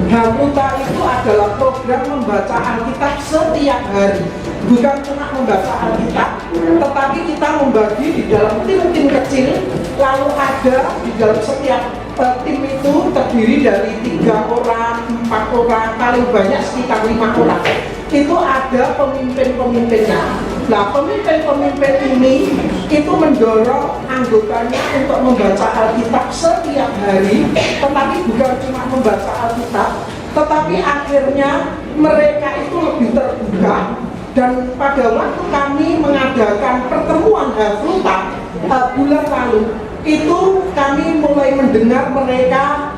Haruta itu adalah program membaca Alkitab setiap hari. Bukan cuma membaca Alkitab, tetapi kita membagi di dalam tim-tim kecil. Lalu ada di dalam setiap tim itu terdiri dari 3 orang, 4 orang, paling banyak sekitar 5 orang. Itu ada pemimpin-pemimpinnya. Nah, pemimpin-pemimpin ini itu mendorong anggotanya untuk membaca Alkitab setiap hari, tetapi bukan cuma membaca Alkitab, tetapi akhirnya mereka itu lebih terbuka. Dan pada waktu kami mengadakan pertemuan Haruta bulan lalu, itu kami mulai mendengar mereka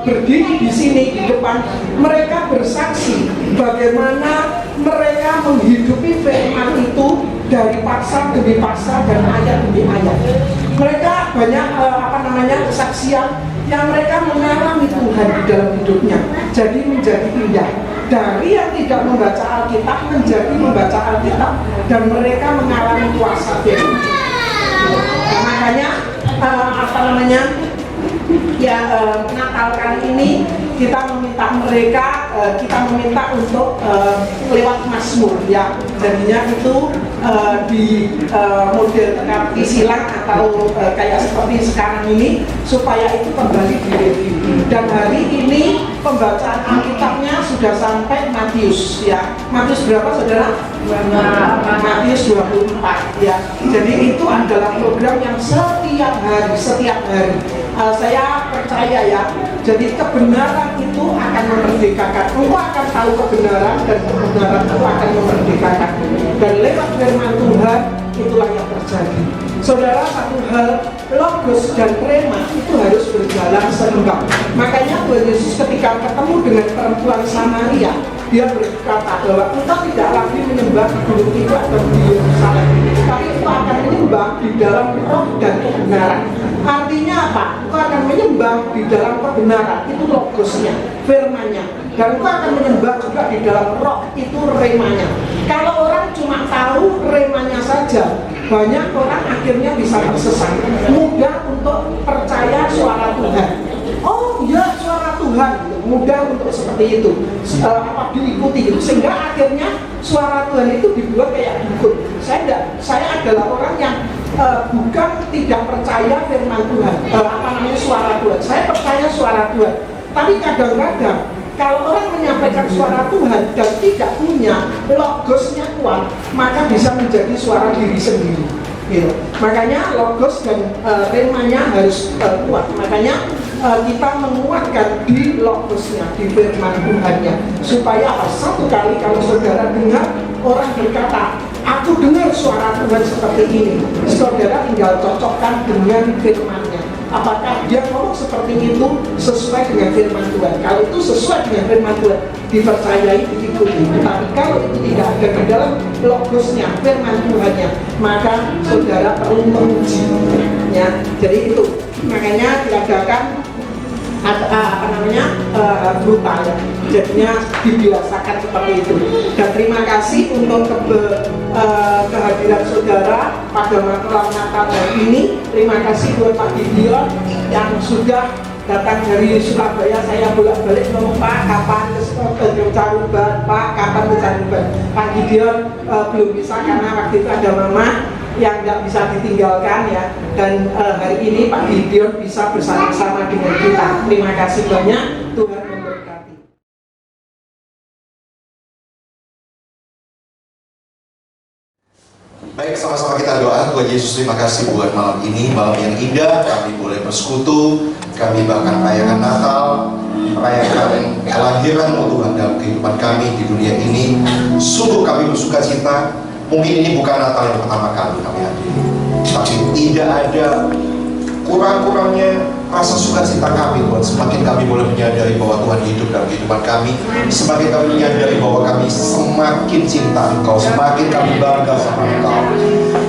berdiri di sini di depan, mereka bersaksi bagaimana mereka menghidupi firman itu dari pasal demi pasal dan ayat demi ayat. Mereka banyak kesaksian yang mereka mengalami Tuhan di dalam hidupnya, jadi menjadi indah. Dari yang tidak membaca Alkitab menjadi membaca Alkitab, dan mereka mengalami kuasa Tuhan. Nah, makanya Natal kali ini kita meminta untuk lewat Mazmur, ya. Jadinya itu di model teka-teki silang atau kayak seperti sekarang ini, supaya itu kembali direview. Dan hari ini pembacaan Alkitabnya sudah sampai Matius, ya. Matius berapa, saudara? Matius 24, ya. Jadi itu adalah program yang setiap hari. Saya percaya, ya. Jadi kebenaran itu akan memerdekakan. Engkau akan tahu kebenaran, dan kebenaran itu akan memerdekakan. Dan lewat firman Tuhan itulah yang terjadi. Saudara, satu hal, logos dan rema itu harus berjalan seimbang. Makanya Tuhan Yesus ketika ketemu dengan perempuan Samaria, dia berkata bahwa engkau tidak lagi menyembah di gunung itu atau di Yerusalem, tapi engkau akan menyembah di dalam roh dan kebenaran. Artinya apa? Engkau akan menyembah di dalam kebenaran, itu logosnya, firmannya. Dan engkau akan menyembah juga di dalam roh, itu remanya. Kalau orang cuma tahu remanya saja, banyak orang akhirnya bisa tersesat, mudah untuk percaya suara Tuhan. Oh ya, suara Tuhan, mudah untuk seperti itu, diikuti gitu. Sehingga akhirnya suara Tuhan itu dibuat kayak dukun. Saya adalah orang yang bukan tidak percaya firman Tuhan, suara Tuhan. Saya percaya suara Tuhan, tapi kadang-kadang kalau orang menyampaikan suara Tuhan dan tidak punya logosnya kuat, maka bisa menjadi suara diri sendiri, gitu. Makanya logos dan remanya harus kuat. Makanya kita menguatkan di logosnya, di firman Tuhannya, supaya satu kali kalau saudara dengar orang berkata, aku dengar suara Tuhan seperti ini, saudara tinggal cocokkan dengan firmannya. Apakah dia ngomong seperti itu sesuai dengan firman Tuhan? Kalau itu sesuai dengan firman Tuhan, dipercayai, diikuti. Tetapi kalau itu tidak ada di dalam logosnya, firman Tuhannya, maka saudara perlu menguji, ya. Jadi itu makanya diadakan Haruta, ya. Jadinya dibiasakan seperti itu. Dan terima kasih untuk kehadiran saudara pada malam Natal hari ini. Terima kasih buat Pak Gideon yang sudah datang dari Surabaya. Saya bolak-balik ngomong, Pak, kapan ke Caruban? Pak, kapan ke Caruban? Pak Gideon belum bisa karena waktu itu ada mama yang nggak bisa ditinggalkan, ya. Dan hari ini Pak Gideon bisa bersama-sama dengan kita. Terima kasih banyak, Tuhan memberkati. Baik, sama-sama kita doa. Tuhan Yesus, terima kasih buat malam ini, malam yang indah. Kami boleh bersekutu, kami bahkan merayakan Natal, merayakan kelahiran Tuhan dalam kehidupan kami di dunia ini. Sungguh kami bersuka cita. Mungkin ini bukan Natal yang pertama kali kami hadir, tapi tidak ada kurang-kurangnya rasa sukacita kami, Tuhan. Semakin kami boleh menyadari bahwa Tuhan hidup dalam kehidupan kami, semakin kami menyadari bahwa kami semakin cinta Engkau, semakin kami bangga sama Engkau.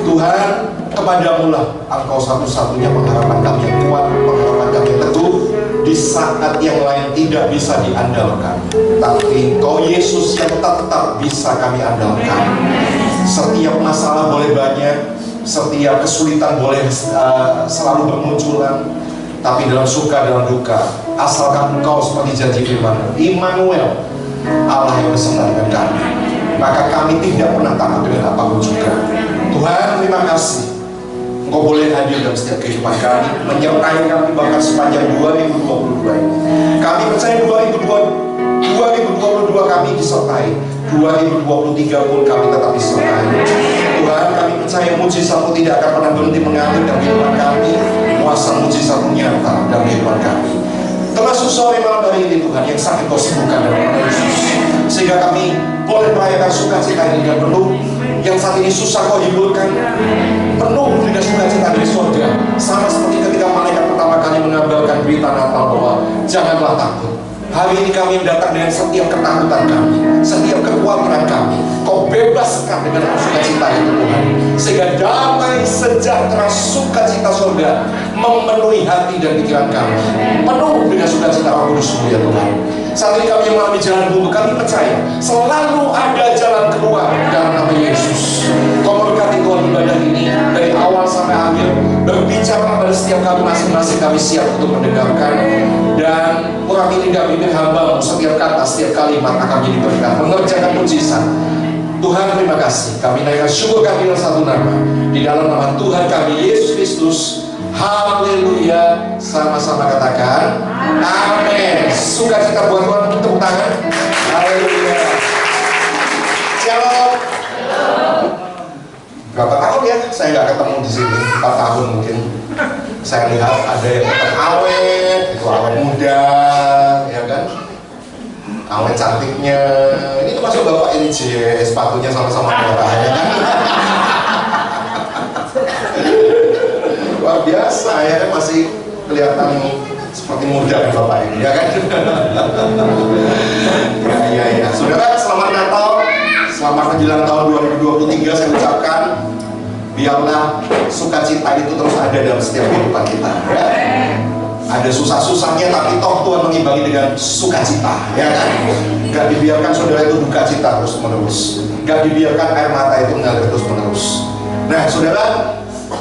Tuhan, kepadamu lah Engkau satu-satunya pengharapan kami yang kuat, pengharapan kami yang teguh di saat yang lain tidak bisa diandalkan. Tapi Engkau Yesus yang tetap bisa kami andalkan. Setiap masalah boleh banyak, setiap kesulitan boleh selalu bermunculan, tapi dalam suka, dalam duka, asalkan Engkau seperti janji firman, Immanuel, Allah yang bersama dengan kami, maka kami tidak pernah takut dengan apapun juga. Tuhan, terima kasih Engkau boleh hadir dalam setiap kehidupan kami, menyertai kami bahkan sepanjang 2022 ini. Kami percaya 2022 kami disertai, 2023 pun kami tetap disertai. Tuhan, kami percaya mujizat-Mu tidak akan pernah berhenti mengalir dalam kehidupan kami. Kuasa mujizat-Mu nyata dalam kehidupan kami. Termasuk sore malam hari ini Tuhan, yang sakit Kau sembuhkan dalam nama Yesus, sehingga kami boleh merayakan sukacita ini dengan penuh. Yang saat ini susah Kau hiburkan, penuh dengan sukacita dari surga, sama seperti ketika malaikat pertama kali mengabarkan berita Natal bahwa janganlah takut. Hari ini kami datang dengan setiap ketakutan kami, setiap kekuatan kami, Kau bebaskan dengan sukacita itu Tuhan, sehingga damai, sejahtera, sukacita surga memenuhi hati dan pikiran kami, penuh dengan sukacita Roh Kudus-Mu ya Tuhan. Saat ini kami mengalami jalan buntu, kami percaya selalu ada jalan keluar dalam nama Yesus. Kau memberkati Tuhan ibadah ini dari awal sampai akhir, berbicara pada setiap kami masing-masing, kami siap untuk mendengarkan, dan urapi lidah bibir hamba-Mu, setiap kata, setiap kalimat akan menjadi berkat, mengerjakan mujizat. Tuhan, terima kasih. Kami naikkan syukur kami dalam satu nama, di dalam nama Tuhan kami Yesus Kristus. Haleluya. Sama-sama katakan amin. Sukacita buat Tuhan, tepuk tangan. Haleluya. Shalom. Berapa tahun ya saya nggak ketemu di sini? 4 tahun mungkin. Saya lihat ada yang tetap awet, itu awet muda, ya kan? Awet cantiknya. Ini termasuk Bapak ini, sepatunya sama-sama merah, ya kan? Luar biasa ya kan, masih kelihatan seperti muda kan Bapak ini, ya kan? Ya. Saudara, selamat Natal, selamat menjelang tahun 2023 saya ucapkan. Biarlah sukacita itu terus ada dalam setiap kehidupan kita, ya. Ada susah-susahnya, tapi toh Tuhan mengimbangi dengan sukacita, ya kan? Gak dibiarkan saudara itu duka cita terus menerus, gak dibiarkan air mata itu mengalir terus menerus. Nah saudara,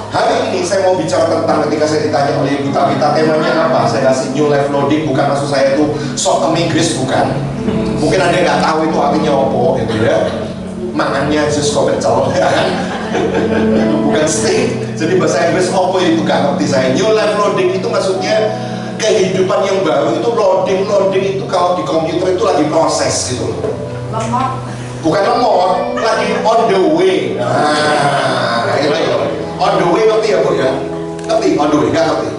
hari ini saya mau bicara tentang, ketika saya ditanya oleh Ibu Tabita temanya apa, saya kasih New Life Loading. Bukan maksud saya itu sok Inggris, bukan. Mungkin ada yang nggak tahu itu artinya apa gitu ya. Makannya jus kok pecel, ya kan? Bukan steak. Jadi bahasa Inggris apa itu gak ngerti saya. New Life Loading itu maksudnya kehidupan yang baru. Itu loading itu kalau di komputer itu lagi proses gitu loh. Lemot. Bukan lemot, lagi on the way. Nah, itu on the way, ngerti ya Bu ya? Ngerti on the way, gak ngerti?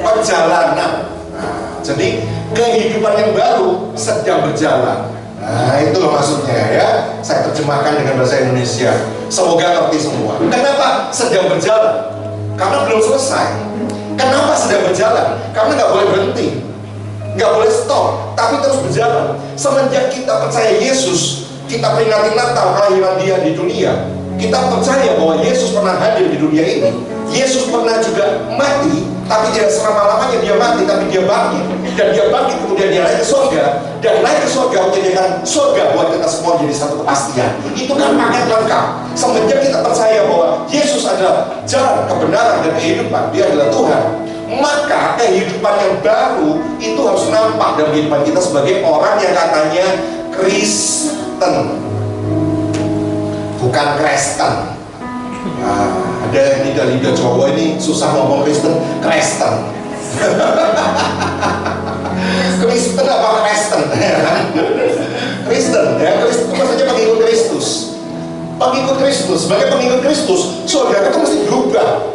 Perjalanan. Nah, jadi kehidupan yang baru sedang berjalan. Nah, itu loh maksudnya ya. Saya terjemahkan dengan bahasa Indonesia. Semoga ngerti semua. Kenapa sedang berjalan? Karena belum selesai. Kenapa sedang berjalan? Karena nggak boleh berhenti, nggak boleh stop, tapi terus berjalan. Semenjak kita percaya Yesus, kita peringati Natal, kelahiran Dia di dunia. Kita percaya bahwa Yesus pernah hadir di dunia ini. Yesus pernah juga mati, tapi tidak selama-lamanya Dia mati, tapi Dia bangkit. Dan Dia bangkit, kemudian Dia naik ke surga. Dan naik ke surga menjadikan surga buat kita semua jadi satu kepastian. Itu kan paket lengkap. Semenjak kita percaya bahwa Yesus adalah jalan, kebenaran, dan kehidupan, Dia adalah Tuhan, maka kehidupan yang baru itu harus nampak dalam kehidupan kita sebagai orang yang katanya Kristen, bukan Kristen. Nah, ada yang lidah Jawa ini susah ngomong Kristen. Kristen Kristen apa Kristen? Kristen ya, Kristen itu maksudnya pengikut Kristus. Pengikut Kristus, sebagai pengikut Kristus, saudara itu mesti berubah.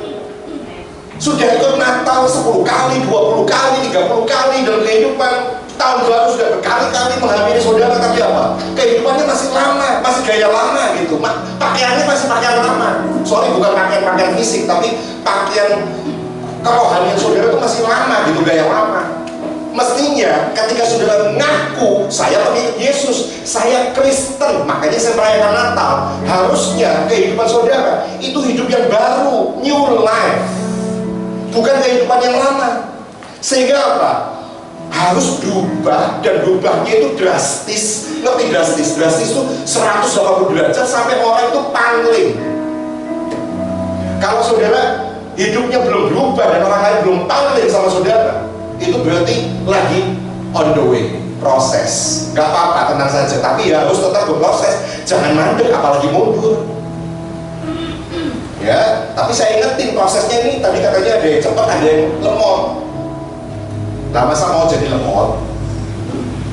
Sudah ikut Natal 10 kali, 20 kali, 30 kali dalam kehidupan. Tahun baru sudah berkali-kali menghampiri saudara, tapi apa? Kehidupannya masih lama, masih gaya lama gitu. Pakaiannya masih pakaian lama. Sorry, bukan pakaian fisik, tapi pakaian kerohanian saudara itu masih lama gitu, gaya lama. Mestinya ketika saudara ngaku saya pengikut Yesus, saya Kristen, makanya saya merayakan Natal, harusnya kehidupan saudara itu hidup yang baru, new life, bukan kehidupan yang lama. Sehingga apa? Harus berubah, dan berubahnya itu drastis. Ngerti drastis? Drastis itu 180 derajat sampai orang itu pangling. Kalau saudara hidupnya belum berubah dan orang lain belum panggil sama saudara, itu berarti lagi on the way, proses. Gak apa-apa, tenang saja, tapi ya harus tetap berproses. Jangan mandek, apalagi mundur. Ya, tapi saya ingetin prosesnya ini, tadi katanya ada yang cepat, ada yang lemot. Nah, masa mau jadi lemot?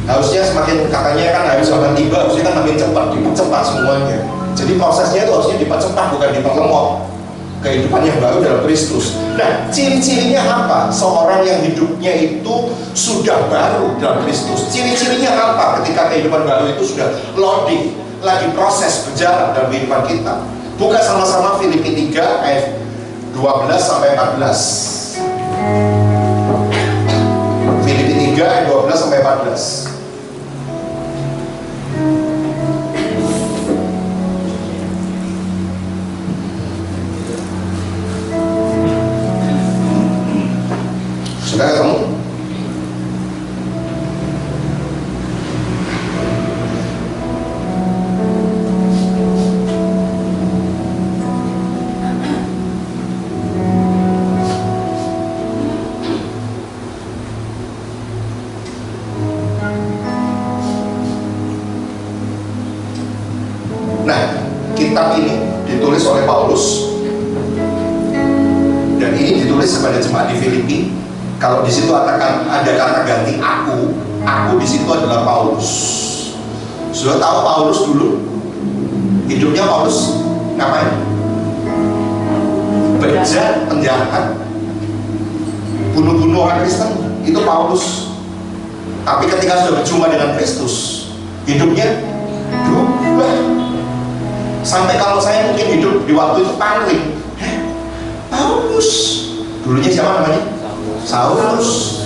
Harusnya semakin, katanya kan harus akan tiba, harusnya kan makin cepat, dipercepat semuanya. Jadi prosesnya itu harusnya dipercepat, bukan diperlemot. Kehidupan yang baru dalam Kristus. Nah, ciri-cirinya apa? Seorang yang hidupnya itu sudah baru dalam Kristus. Ciri-cirinya apa ketika kehidupan baru itu sudah loading, lagi proses berjalan dalam kehidupan kita? Buka sama-sama Filipi 3 ayat 12 sampai 14. Filipi 3 ayat 12 sampai 14. Sudah ketemu? Nah, kitab ini ditulis oleh Paulus, dan ini ditulis kepada jemaat di Filipi. Kalau di situ ada kata ganti aku di situ adalah Paulus. Sudah tahu Paulus dulu hidupnya Paulus ngapain? Bejat, penjahat, bunuh-bunuh orang Kristen, itu Paulus. Tapi ketika sudah berjumpa dengan Kristus, hidupnya berubah. Sampai kalau saya mungkin hidup di waktu itu pangling, Paulus, dulunya siapa namanya? Saulus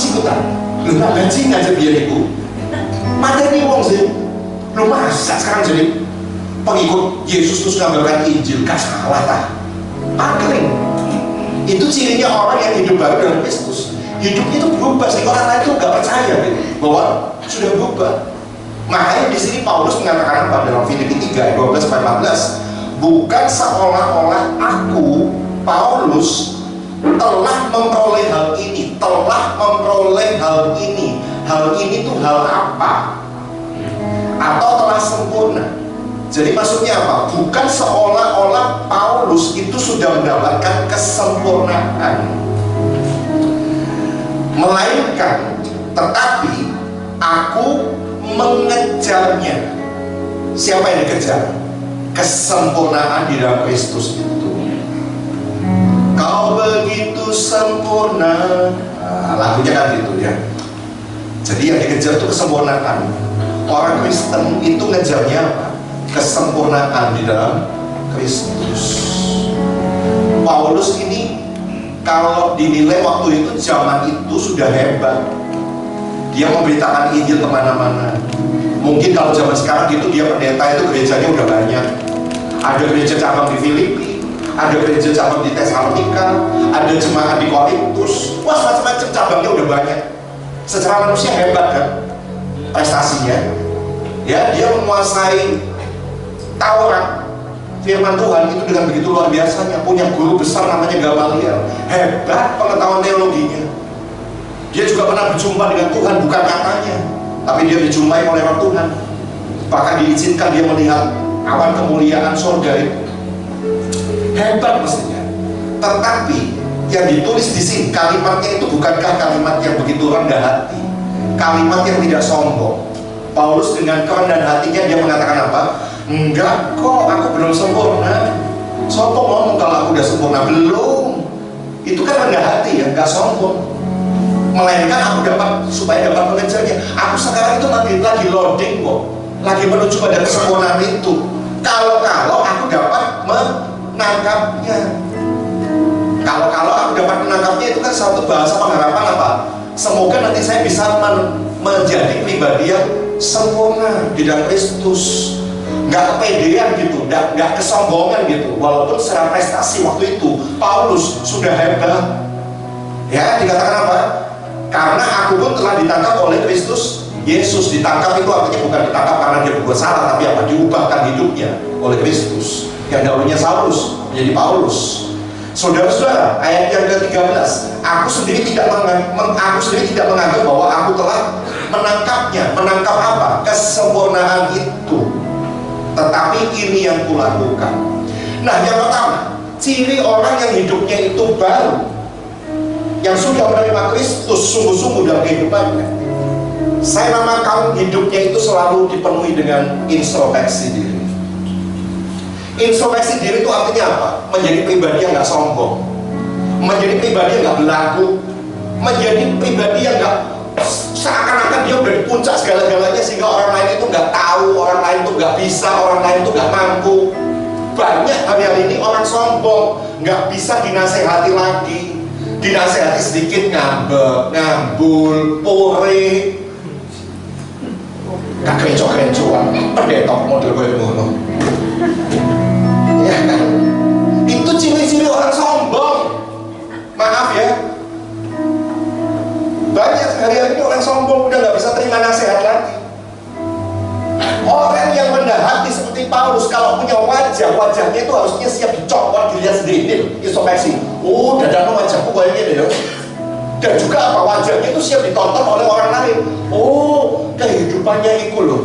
ikutan. Lu gak gaji ngajak biar ibu materi wong sih. Lu masa sekarang jadi pengikut Yesus terus ngambilkan Injil? Gak salah tak? Pangling. Itu cirinya orang yang hidup baru dalam Kristus. Hidupnya itu berubah sehingga orang lain itu gak percaya gitu, bahwa sudah berubah. Makanya di sini Paulus mengatakan pada dalam Filipi 3 ayat 12 sampai 14, bukan seolah-olah aku Paulus telah memperoleh hal ini, hal ini tuh hal apa? Atau telah sempurna. Jadi maksudnya apa? Bukan seolah-olah Paulus itu sudah mendapatkan kesempurnaan, melainkan tetapi aku mengejarnya. Siapa yang dikejar? Kesempurnaan di dalam Kristus itu. Kau begitu sempurna. Nah, lagunya kan gitu ya. Jadi yang dikejar itu kesempurnaan. Orang Kristen itu ngejarnya apa? Kesempurnaan di dalam Kristus. Paulus ini kalau dinilai waktu itu, zaman itu sudah hebat. Dia memberitakan Injil kemana-mana. Mungkin kalau zaman sekarang gitu, dia pendeta itu gerejanya udah banyak. Ada gereja cabang di Filipi, ada gereja cabang di Tesalonika, ada jemaat di Korintus. Wah, macam-macam cabangnya udah banyak. Secara manusia hebat kan prestasinya. Ya, dia menguasai Taurat, firman Tuhan itu dengan begitu luar biasanya. Punya guru besar namanya Gamaliel, hebat pengetahuan teologinya. Dia juga pernah berjumpa dengan Tuhan, bukan katanya, tapi dia dijumpai oleh Roh Tuhan. Bahkan diizinkan dia melihat awan kemuliaan surga itu. Hebat mestinya. Tetapi yang ditulis di sini, kalimatnya itu bukankah kalimat yang begitu rendah hati, kalimat yang tidak sombong. Paulus dengan kerendahan hatinya dia mengatakan apa? Enggak kok, aku belum sempurna. Sombong ngomong kalau aku udah sempurna? Belum. Itu kan rendah hati ya, nggak sombong. Melainkan aku supaya dapat mengejarnya. Aku sekarang itu lagi loading kok, lagi menuju pada kesempurnaan itu. Kalau aku dapat menangkapnya. Kalau aku dapat menangkapnya, itu kan satu bahasa pengharapan apa? Semoga nanti saya bisa menjadi pribadi yang sempurna di dalam Kristus. Nggak kepedean gitu, nggak kesombongan gitu. Walaupun secara prestasi waktu itu Paulus sudah hebat. Ya, dikatakan apa? Karena aku pun telah ditangkap oleh Kristus Yesus. Ditangkap itu artinya bukan ditangkap karena dia berbuat salah, tapi apa? Diubahkan hidupnya oleh Kristus. Yang dahulunya Saulus menjadi Paulus. Saudara-saudara, ayat yang ke-13, aku sendiri tidak menganggap bahwa aku telah menangkapnya. Menangkap apa? Kesempurnaan itu. Tetapi ini yang kulakukan. Nah, yang pertama, ciri orang yang hidupnya itu baru, yang sudah menerima Kristus sungguh-sungguh dalam kehidupannya, saya namakan hidupnya itu selalu dipenuhi dengan introspeksi diri. Introspeksi diri itu artinya apa? Menjadi pribadi yang gak sombong, menjadi pribadi yang gak belagu, menjadi pribadi yang gak seakan-akan dia udah di puncak segala-galanya, sehingga orang lain itu gak tahu, orang lain itu gak bisa, orang lain itu gak mampu. Banyak hari-hari ini orang sombong, gak bisa dinasehati lagi, dinasehati sedikit ngambek, ngambul, pore, gak kereco-kerecoan, pendetok model gue ngono. Ya kan? Itu ciri-ciri orang sombong. Maaf ya, banyak hari-hari ini orang sombong udah gak bisa terima nasihat lagi. Orang yang rendah hati seperti Paulus, kalau punya wajah, wajahnya itu harusnya siap dicopot, dilihat sendiri, introspeksi. Oh, dadanya wajahku kayaknya deh. Dan juga apa, wajahnya itu siap ditonton oleh orang lain. Oh, kehidupannya itu loh.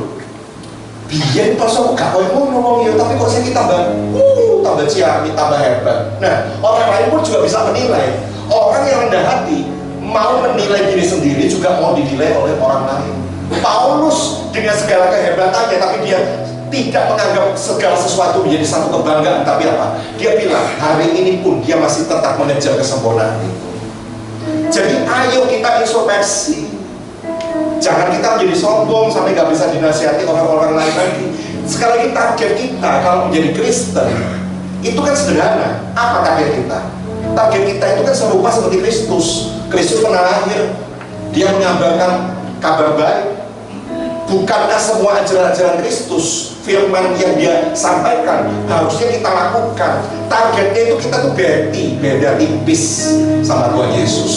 Biar pas aku gak kau ngomong ya, tapi kok saya tambah ciami, tambah hebat. Nah, orang lain pun juga bisa menilai. Orang yang rendah hati mau menilai diri sendiri juga mau dinilai oleh orang lain. Paulus dengan segala kehebatannya, tapi dia tidak menganggap segala sesuatu menjadi satu kebanggaan. Tapi apa? Dia bilang hari ini pun dia masih tetap mengejar kesempurnaan itu. Jadi ayo kita introspeksi. Jangan kita menjadi sombong sampai gak bisa dinasihati orang-orang lain lagi. Sekali lagi target kita kalau menjadi Kristen itu kan sederhana. Apa target kita? Target kita itu kan serupa seperti Kristus. Kristus pernah lahir, dia mengabarkan kabar baik. Bukankah semua ajaran-ajaran Kristus, firman yang dia sampaikan harusnya kita lakukan? Targetnya itu kita tuh beda tipis sama Tuhan Yesus,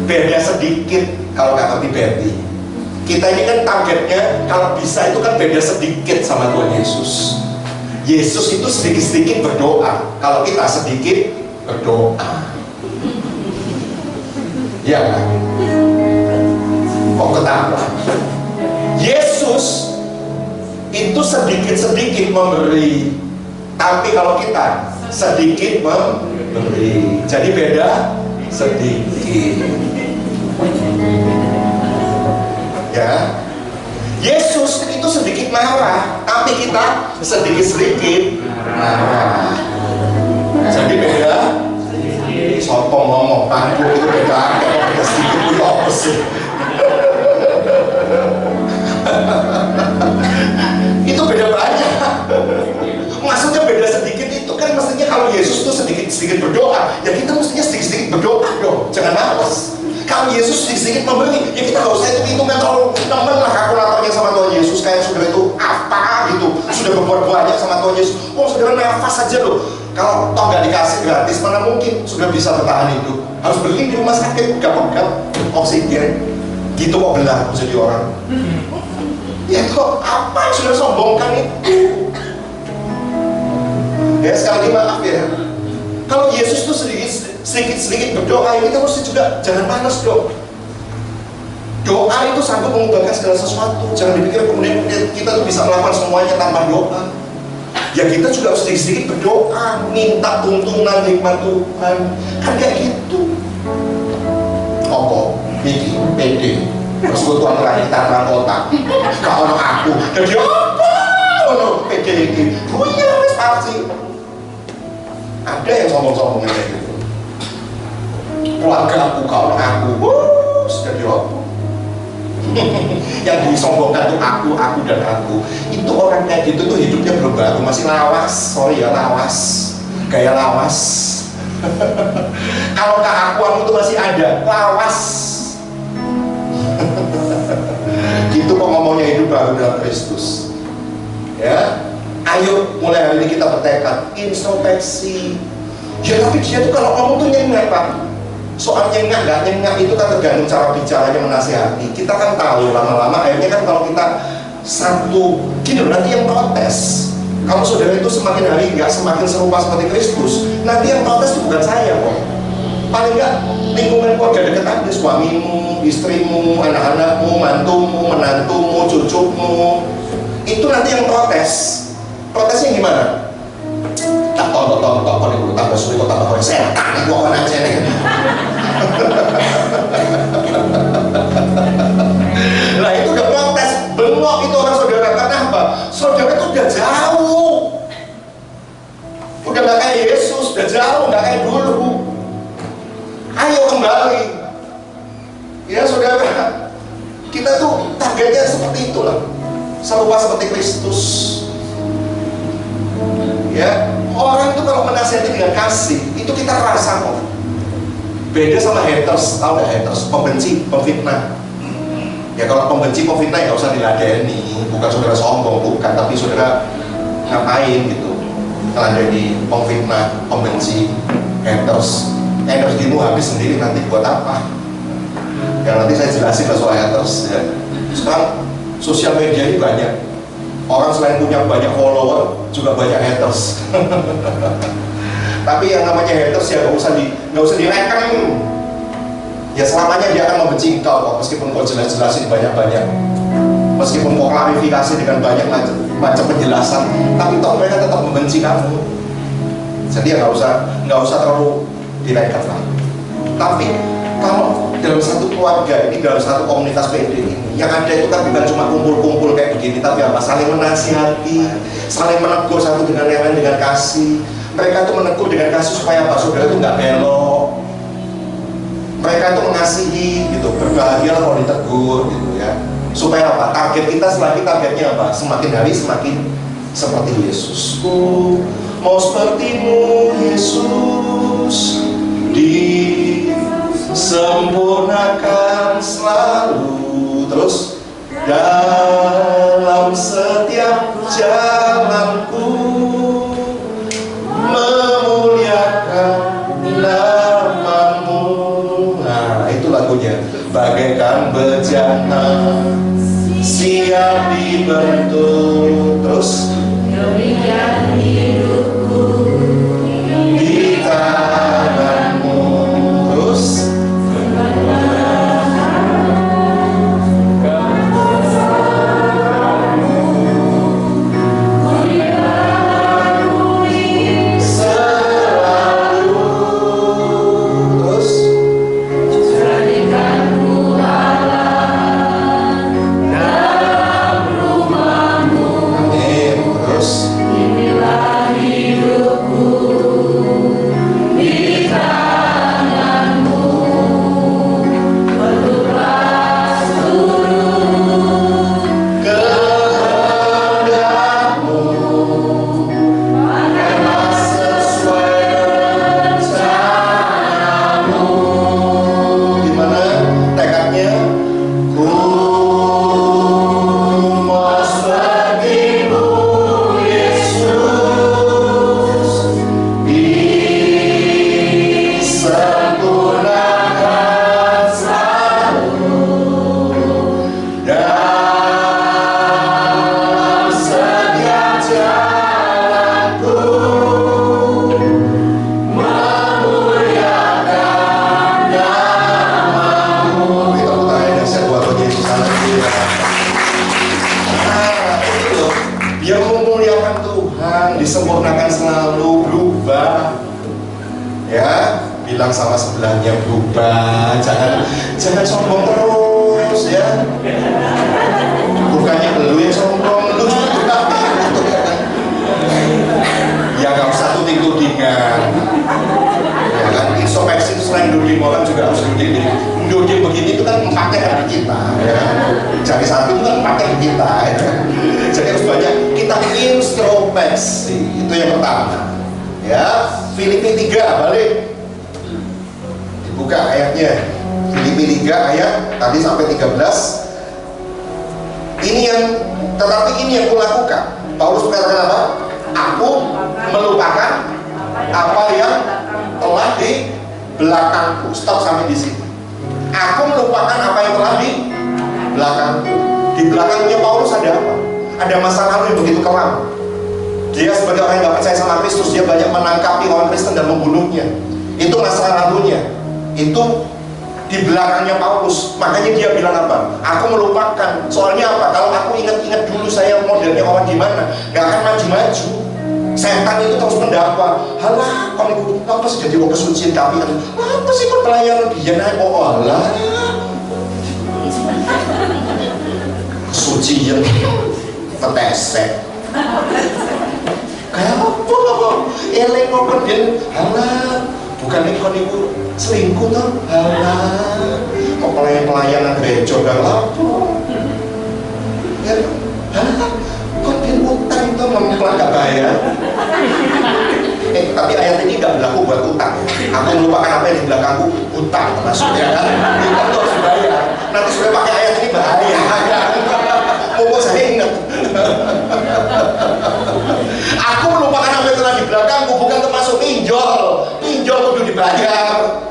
beda sedikit kalau nggak ngerti Betty. Kita ini kan targetnya kalau bisa itu kan beda sedikit sama Tuhan Yesus. Yesus itu sedikit-sedikit berdoa, kalau kita sedikit berdoa. Ya kan? Kok ketawa? Yesus itu sedikit-sedikit memberi, tapi kalau kita sedikit memberi, jadi beda sedikit. Ya, Yesus itu sedikit marah, tapi kita sedikit-sedikit marah. Jadi beda. Sopong ngomong, pangku itu beda. Beda sedikit itu apa sih? Itu beda banyak. Maksudnya beda sedikit itu kan mestinya kalau Yesus tuh sedikit-sedikit berdoa, ya kita mestinya sedikit-sedikit berdoa dong, jangan males. Kalau Yesus sedikit-sedikit memberi, ya kita gak usah hitung-hitung kan. Kalau temen lah kalkulatornya sama Tuhan Yesus, kayak saudara itu apa gitu, sudah berbuat banyak sama Tuhan Yesus. Oh saudara nafas aja loh, kalau toh gak dikasih gratis, mana mungkin sudah bisa bertahan hidup. Harus beli di rumah sakit, gak pegang oksigen gitu kok belah jadi orang. Ya kok apa yang sudah sombongkan itu? Ya sekali lagi maaf ya, kalau Yesus tuh sedikit-sedikit berdoa, ya kita mesti juga jangan malas dong. Doa itu sanggup mengubahkan segala sesuatu. Jangan dipikir kemudian kita tuh bisa melakukan semuanya tanpa doa. Ya kita juga harus sedikit-sedikit berdoa, minta tuntunan hikmat Tuhan. Kan kayak gitu. Opo, Miki, pede, persekutuan terakhir kita terang otak. Kalau aku, dan dia apa? Oh, pede ini, punya wes pasti. Ada yang sombong-sombongnya kayak gitu. Keluarga aku, kalau aku, sudah jawab. Yang disombongkan itu aku dan aku. Itu orang kayak gitu tuh hidupnya belum baru, masih lawas. Sorry ya, lawas, gaya lawas. Kalau keakuan itu masih ada, lawas. Gitu kok ngomongnya hidup baru dalam Kristus. Ya, ayo mulai hari ini kita bertekad introspeksi. Ya tapi dia tuh kalau ngomong tuh nyengat Pak. Soal nyengat nggak nyengat itu kan tergantung cara bicaranya, menasihati. Kita kan tahu lama-lama akhirnya kan kalau kita satu gini nanti yang protes Kalau saudara itu semakin hari nggak semakin serupa seperti Kristus, nanti yang protes itu bukan saya kok. Paling nggak lingkungan keluarga dekat Anda, suamimu, istrimu, anak-anakmu, mantumu, menantumu, cucumu, itu nanti yang protes. Protesnya gimana? Tak tonton kok dulu, tambah sulit kok tambah kok saya tak gua orang aja nih. Nah itu udah protes, bengok itu orang saudara. Karena apa? Saudara itu udah jauh, udah nggak kayak Yesus, udah jauh, nggak kayak dulu. Ayo kembali, ya saudara. Kita tuh targetnya seperti itulah, serupa seperti Kristus. Ya, orang itu kalau menasihati dengan kasih, itu kita rasa kok. Beda sama haters, tahu nggak haters? Pembenci, pemfitnah. Ya kalau pembenci, pemfitnah ya nggak usah diladeni. Bukan saudara sombong, bukan. Tapi saudara ngapain gitu? Ngeladeni pemfitnah, pembenci, haters. Energimu habis sendiri nanti buat apa? Ya nanti saya jelasin lah soal haters. Ya. Sekarang sosial media ini banyak. Orang selain punya banyak follower, juga banyak haters. Tapi yang namanya haters ya nggak usah direken. Ya selamanya dia akan membenci kau kok, meskipun kau jelasin banyak-banyak, meskipun kau klarifikasi dengan banyak macam penjelasan, tapi toh mereka tetap membenci kamu. Jadi ya nggak usah terlalu direken lah. Tapi kalau dalam satu keluarga ini, dalam satu komunitas PD ini, yang ada itu kan bukan cuma kumpul-kumpul kayak begini, tapi apa? Saling menasihati, saling menegur satu dengan yang lain dengan kasih. Mereka tuh menegur dengan kasih supaya apa? Saudara itu nggak belok. Mereka itu mengasihi, gitu. Berbahagialah kalau ditegur, gitu ya. Supaya apa? Target kita selanjutnya targetnya apa? Semakin hari semakin seperti Yesus. Mau sepertimu Yesus, disempurnakan selalu. Terus dalam setiap jalanku memuliakan namamu. Nah itu lagunya. Bagaikan bejana siap dibentuk. Terus berikan hidupku di tanganmu. Terus disempurnakan selalu, berubah. Ya, bilang sama sebelahnya berubah. Jangan sombong terus ya. Bukannya lu yang sombong, lu juga gitu ya kan. Ya nggak usah tuding-tudingan. Ya kan, introspeksi itu selain duding orang juga harus duding. Duding begini itu kan pakai hati kita. Ya. Jadi satu itu kan pakai kita. Ya. Jadi harus banyak kita introspeksi. Itu yang pertama. Ya, Filipi 3 balik. Dibuka ayatnya. Filipi 3 ayat tadi sampai 13. Tetapi ini yang kulakukan. Paulus mengatakan apa? Aku melupakan apa yang telah di belakangku. Stop sampai di sini. Aku melupakan apa yang telah di belakangku. Di belakangnya Paulus ada apa? Ada masa lalu yang begitu kelam. Dia sebagai orang yang gak percaya sama Kristus, dia banyak menangkapi orang Kristen dan membunuhnya. Itu masa lalunya. Itu di belakangnya Paulus. Makanya dia bilang apa? Aku melupakan. Soalnya apa? Kalau aku ingat-ingat dulu saya modelnya orang gimana, gak akan maju-maju. Setan itu terus mendakwa. Halah, kamu apa sih jadi orang kesucian kami? Apa sih kok pelayanan dia naik? Oh Allah, kesucian petesek. Kayak apa? Eleng ngomong dia. Halah, bukan ikon ibu selingkuh tuh. Halah, kok pelayanan gereja gak lapor? Ya, halah, kok dia utang tuh mempelak gak bayar? Tapi ayat ini gak berlaku buat utang. Aku melupakan apa yang di belakangku, utang maksudnya kan? Utang tuh harus dibayar. Nanti sudah pakai ayat ini bahaya. Pokoknya saya ingat. Aku melupakan apa yang telah di belakangku, bukan termasuk pinjol. Pinjol kudu dibayar.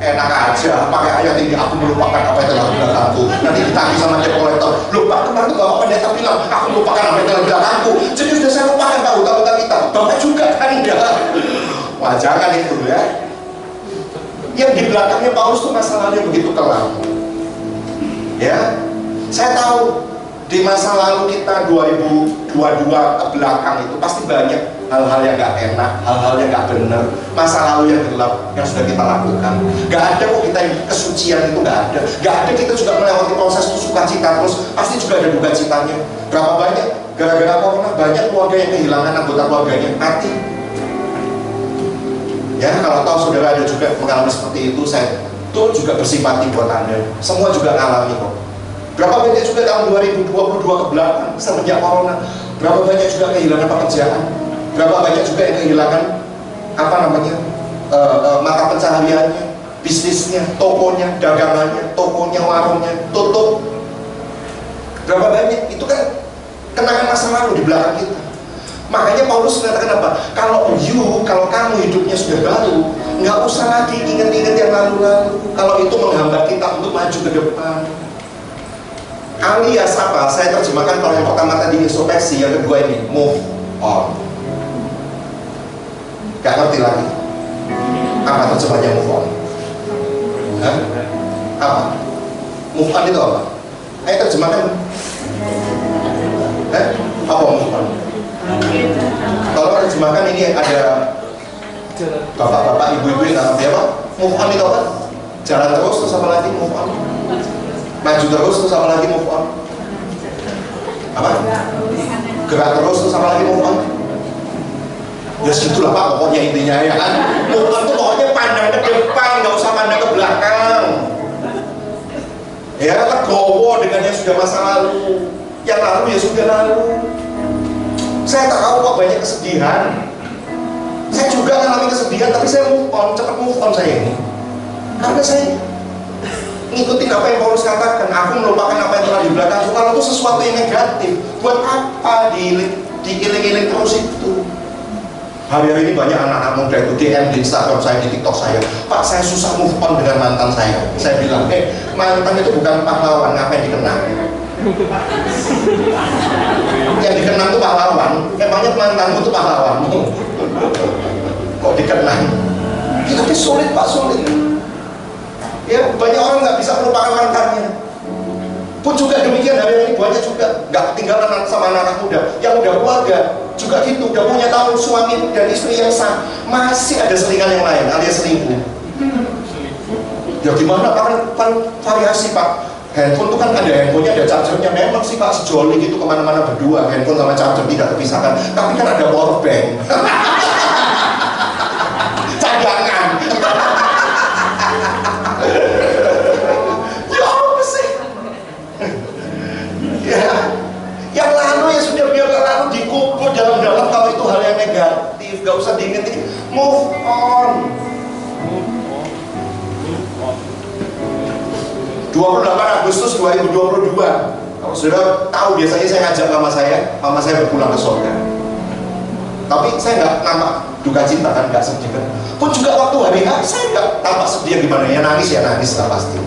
Enak aja pakai ayat ini, aku melupakan apa yang telah di belakangku. Nanti ditagih sama debt collector. Lupa kemarin tuh Bapak Pendeta bilang, aku melupakan apa yang telah di belakangku. Jadi sudah saya lupakan tahu utang-utang kita. Bapak juga kan enggak. Wah jangan itu ya. Yang di belakangnya Paulus tuh masalahnya begitu kelam. Ya, saya tahu di masa lalu kita 2022 ke belakang itu pasti banyak hal-hal yang gak enak, hal-hal yang gak benar, masa lalu yang gelap yang sudah kita lakukan. Gak ada kok kita yang kesucian itu gak ada. Gak ada kita juga melewati proses sukacita terus pasti juga ada duka citanya. Berapa banyak gara-gara corona banyak keluarga yang kehilangan anggota keluarganya mati. Ya kalau tahu saudara ada juga mengalami seperti itu, saya tuh juga bersimpati buat Anda. Semua juga ngalami kok. Berapa banyak juga tahun 2022 ke belakang semenjak corona, berapa banyak juga kehilangan pekerjaan, berapa banyak juga yang kehilangan apa namanya mata pencahariannya, bisnisnya, tokonya, dagangannya, tokonya, warungnya tutup. Berapa banyak itu kan kenangan masa lalu di belakang kita. Makanya Paulus mengatakan apa? Kalau kamu hidupnya sudah baru, nggak usah lagi ingat-ingat yang lalu-lalu. Kalau itu menghambat kita untuk maju ke depan. Alias apa? Saya terjemahkan kalau yang pertama tadi introspeksi, yang kedua ini move on. Gak ngerti lagi. Apa terjemahnya move on? Hah? Apa? Move on itu apa? Ayo terjemahkan. Apa move on? Kalau terjemahkan ini ada bapak-bapak, ibu-ibu yang ngerti apa? Move on itu apa? Jalan terus terus apa lagi move on? Maju terus terus apa lagi move on? Apa? Gerak terus terus apa lagi move on? Ya segitulah Pak pokoknya intinya ya kan. Move on tuh pokoknya pandang ke depan, nggak usah pandang ke belakang. Ya legowo dengan yang sudah masa lalu. Yang lalu ya sudah lalu. Saya tahu kok banyak kesedihan. Saya juga mengalami kesedihan, tapi saya move on, cepat move on saya ini. Karena saya ngikutin apa yang Paulus katakan, aku melupakan apa yang telah di belakangku. Kalau itu sesuatu yang negatif, buat apa diiling-iling terus itu? Hari-hari ini banyak anak-anak muda itu DM di Instagram saya, di TikTok saya, Pak saya susah move on dengan mantan saya. Saya bilang, mantan itu bukan pahlawan, ngapain dikenang? Yang dikenang itu pahlawan, emangnya mantanmu itu pahlawanmu? Kok dikenang? Itu sulit Pak, sulit. Ya, banyak orang nggak bisa melupakan mantannya. Pun juga demikian hari ini banyak juga nggak tinggalan sama anak-anak muda yang udah keluarga juga gitu, udah punya tahun suami dan istri yang sah, masih ada selingan yang lain alias selingkuh. Ya gimana Pak, kan variasi Pak. Handphone itu kan ada handphonenya, ada chargernya. Memang sih Pak sejoli gitu kemana-mana berdua, handphone sama charger tidak terpisahkan. Tapi kan ada power bank. Cadangan. Ya apa sih? Ya, yang lalu ya sudah biarkan lalu dikubur dalam-dalam. Kalau itu hal yang negatif, gak usah diingetin. Move on. 28 Agustus 2022. Kalau sudah tahu biasanya saya ngajak mama saya berpulang ke surga. Tapi saya nggak nampak duka cita kan, nggak sedih kan. Pun juga waktu hari H saya nggak tampak sedih gimana ya, nangis lah pasti.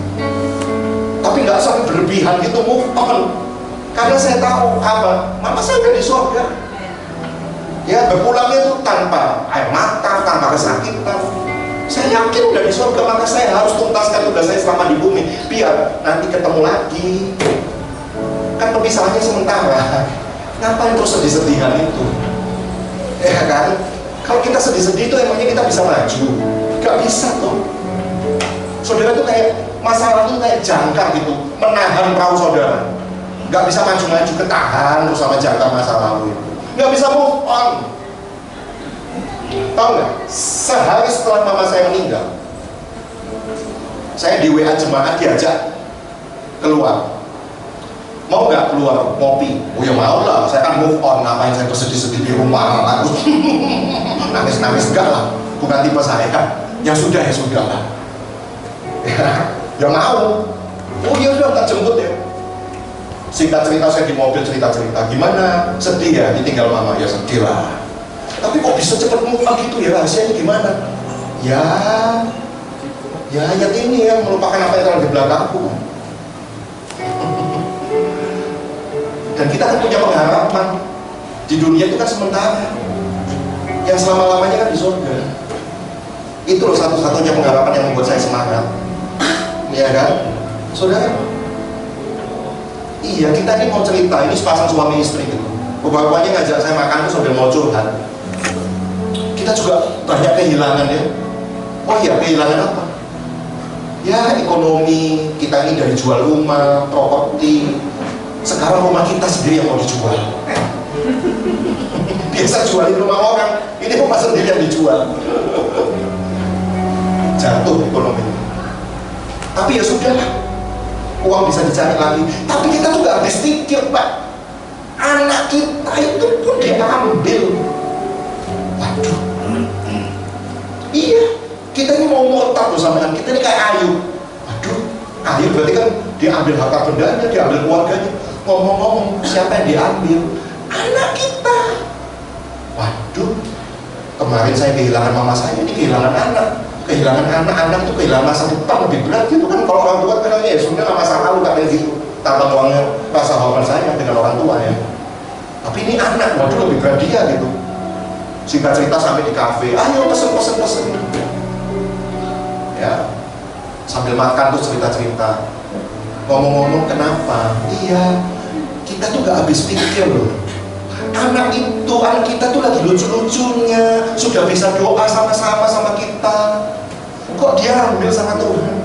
Tapi nggak sampai berlebihan gitu, move on. Karena saya tahu apa, mama saya udah di surga. Ya, berpulangnya itu tanpa air mata, tanpa kesakitan. Saya yakin udah di surga, maka saya harus tuntaskan tugas saya selama di bumi, biar nanti ketemu lagi. Kan perpisahannya sementara. Ngapain terus sedih-sedihan itu? Ya kan? Kalau kita sedih-sedih itu emangnya kita bisa maju? Gak bisa tuh. Saudara tuh kayak masalah itu kayak jangkar gitu, menahan perahu saudara. Gak bisa maju-maju, ketahan terus sama jangkar masa lalu itu. Gak bisa move on. Tahu nggak? Sehari setelah mama saya meninggal, saya di WA jemaat diajak keluar. Mau nggak keluar ngopi? Oh ya mau lah, saya kan move on. Ngapain saya bersedih-sedih di rumah? Aku nangis-nangis enggak lah, bukan tipe saya. Ya sudah lah. Ya mau. Oh ya udah, tak jemput ya. Singkat cerita, saya di mobil cerita-cerita. Gimana? Sedih ya ditinggal mama? Ya sedih lah. Tapi kok bisa cepat move on gitu ya? Rahasianya gimana? Ya ayat ini yang melupakan apa yang telah di belakangku. Dan kita kan punya pengharapan. Di dunia itu kan sementara. Yang selama-lamanya kan di surga. Itu loh satu-satunya pengharapan yang membuat saya semangat. Iya kan? Saudara? Iya, kita ini mau cerita, ini sepasang suami istri gitu. Bapak-bapaknya ngajak saya makan tuh sambil mau curhat. Kita juga banyak kehilangan ya. Oh iya, kehilangan apa? Ya ekonomi, kita ini dari jual rumah, properti. Sekarang rumah kita sendiri yang mau dijual. Biasa jualin rumah orang, ini rumah sendiri yang dijual. Jatuh ekonomi. Tapi ya sudah, uang bisa dicari lagi. Tapi kita juga habis pikir, Pak. Anak kita itu pun diambil. Waduh. Iya, kita ini mau murtad loh sama anak kita ini kayak Ayub. Waduh, Ayub berarti kan diambil harta bendanya, diambil keluarganya. Ngomong-ngomong, siapa yang diambil? Anak kita. Waduh, kemarin saya kehilangan mama saya, ini kehilangan anak. Kehilangan anak itu kehilangan masa depan lebih berat gitu kan. Kalau orang tua kan ya sebenarnya nggak masalah lalu katanya gitu. Tanpa uangnya rasa hormat saya dengan orang tua ya. Tapi ini anak, waduh lebih berat dia gitu. Singkat cerita sampai di kafe, ayo pesen. Ya, sambil makan tuh cerita-cerita. Ngomong-ngomong kenapa? Iya, kita tuh gak habis pikir loh. Anak kita tuh lagi lucu-lucunya, sudah bisa doa sama-sama sama kita. Kok dia ambil sama Tuhan?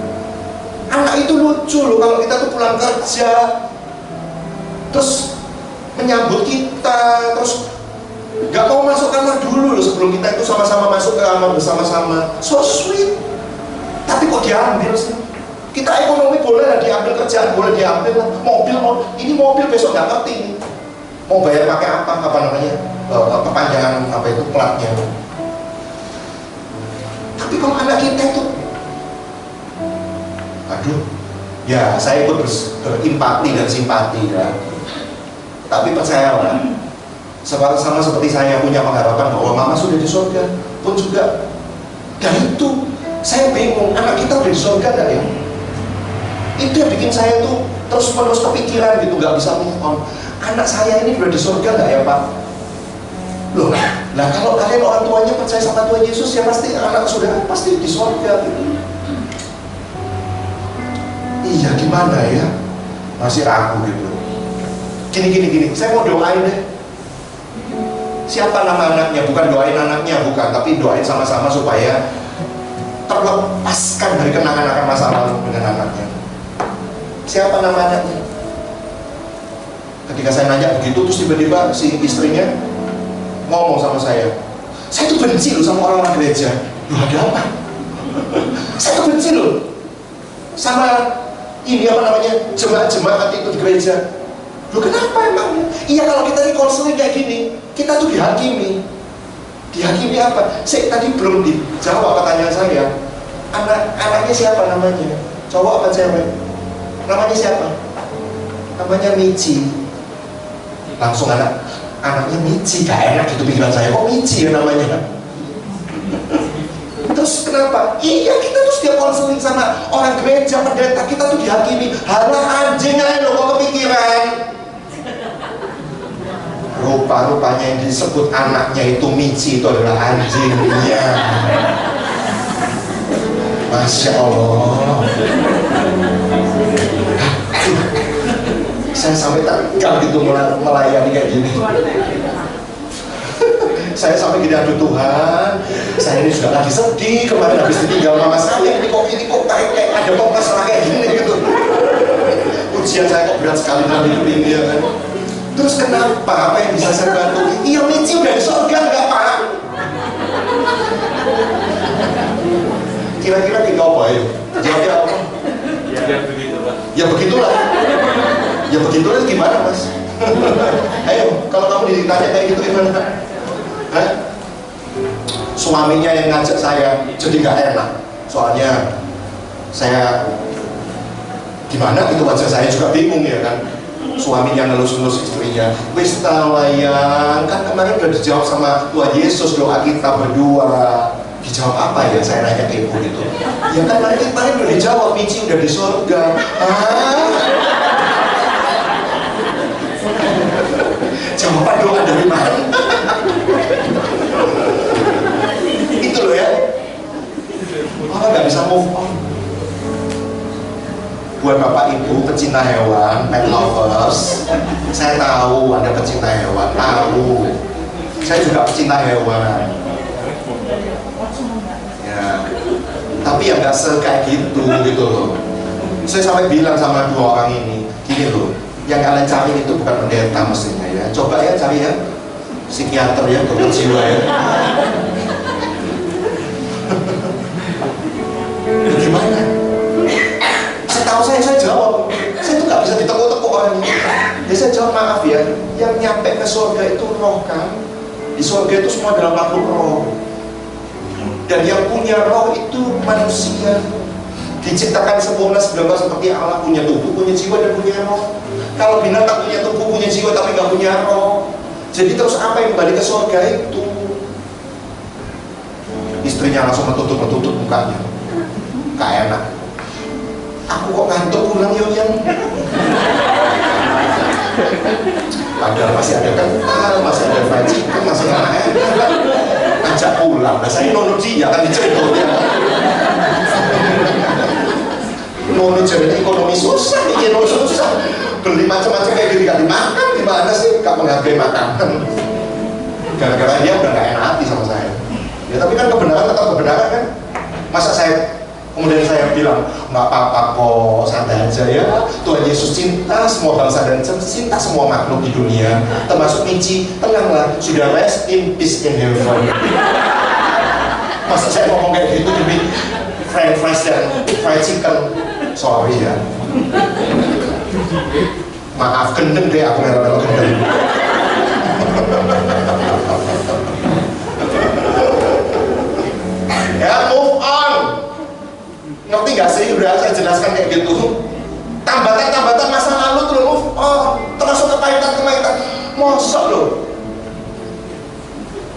Anak itu lucu loh kalau kita tuh pulang kerja, terus menyambut kita, terus gak mau masuk kamar dulu loh sebelum kita itu sama-sama masuk ke kamar bersama-sama. So sweet. Tapi kok diambil sih? Kita ekonomi boleh lah diambil, kerjaan boleh diambil lah. Ini mobil besok nggak ngerti nih. Mau bayar pakai apa namanya? Kepanjangan apa itu platnya. Tapi kalau anak kita itu, aduh, ya saya ikut berempati dan simpati ya. Tapi percayalah, sama seperti saya punya pengharapan bahwa mama sudah di surga pun juga. Dan itu saya bingung, anak kita udah di surga gak ya? Itu yang bikin saya tuh terus-menerus kepikiran gitu, gak bisa move on. Anak saya ini udah di surga gak ya Pak? Loh, nah kalau kalian orang tuanya percaya sama Tuhan Yesus ya pasti anak sudah pasti di surga gitu. Iya gimana ya? Masih ragu gitu. Gini, saya mau doain deh. Siapa nama anaknya? Bukan doain anaknya, bukan, tapi doain sama-sama supaya terlepaskan dari kenangan-kenangan masa lalu dengan anaknya. Siapa nama anaknya? Ketika saya nanya begitu, terus tiba-tiba si istrinya ngomong sama saya tuh benci loh sama orang-orang gereja. Loh ada apa? Saya tuh benci loh sama ini apa namanya, jemaat-jemaat itu di gereja. Loh kenapa emang? Iya kalau kita ini konseling kayak gini, kita tuh dihakimi. Dihakimi apa? Saya tadi belum dijawab pertanyaan saya. Anaknya siapa namanya? Cowok apa cewek? Namanya siapa? Namanya Michi. Langsung anaknya Michi, gak enak gitu pikiran saya. Kok Michi ya namanya? Terus kenapa? Iya kita tuh setiap konseling sama orang gereja, pendeta, kita tuh dihakimi. Halah anjing aja loh kok kepikiran. rupa-rupanya yang disebut anaknya itu Michi itu adalah anjingnya. Masya Allah. Saya sampai tegang gitu melayani kayak gini. Saya sampai gini, aduh Tuhan, saya ini juga lagi sedih kemarin habis ditinggal mama saya. Ini kok kayak ada masalah kayak gini gitu. Ujian saya kok berat sekali dalam hidup ini ya kan. Terus kenapa? Apa yang bisa saya bantu? Iya, Michi udah di surga nggak Pak? Kira-kira kita apa ya? Jawabnya apa? Ya begitulah. Ya begitulah. Ya begitulah gimana Mas? Ayo, kalau kamu ditanya kayak gitu gimana? Hah? Suaminya yang ngajak saya jadi nggak enak. Soalnya saya gimana gitu, wajah saya juga bingung ya kan. Suaminya ngelus-ngelus istrinya, wis talayang, kan kemarin udah dijawab sama Tuhan Yesus doa kita berdua. Dijawab apa ya, saya nanya ke ibu gitu. Ya kan kemarin udah dijawab, Michi udah di surga. Jawaban doa dari mana? Itu loh ya. Orang nggak bisa move on. Buat bapak ibu pecinta hewan, pet lovers, saya tahu Anda pecinta hewan, tahu. Saya juga pecinta hewan. Ya, tapi ya nggak kayak gitu loh. Saya sampai bilang sama dua orang ini, gini loh, yang kalian cari itu bukan pendeta mestinya ya. Coba ya cari ya psikiater ya, dokter jiwa ya. Gimana? Setahu saya jawab, saya tuh nggak bisa ditekuk-tekuk orang ini. Ya saya jawab, maaf ya, yang nyampe ke surga itu roh kan. Di surga itu semua adalah makhluk roh. Dan yang punya roh itu manusia. Diciptakan sempurna seperti Allah, punya tubuh, punya jiwa dan punya roh. Kalau binatang punya tubuh, punya jiwa tapi nggak punya roh. Jadi terus apa yang kembali ke surga itu? Istrinya langsung menutup mukanya. Gak enak. Aku kok ngantuk pulang yang padahal masih ada kental, masih ada fried chicken, masih enak. Ajak pulang, nah saya nonton dia kan diceritakan ya. Nonton jadi ekonomi susah, ekonomi susah. Beli macam-macam kayak gini gak dimakan, gimana sih? Gak menghargai makanan. Gara-gara dia udah gak enak hati sama saya. Ya tapi kan kebenaran tetap kebenaran kan. Masa kemudian saya bilang, nggak apa-apa kok, santai aja ya. Tuhan Yesus cinta semua bangsa dan cinta semua makhluk di dunia, termasuk Michi. Tenanglah, sudah rest in peace in heaven. Masa saya ngomong kayak gitu demi french fries dan fried chicken? Sorry ya. Maaf, gendeng deh aku melo-melo gendeng. Ya, move on. Ngerti gak sih? Udah saya jelaskan kayak gitu. Tambatan-tambatan masa lalu tuh move on. Termasuk kepahitan-kepahitan. Mosok loh.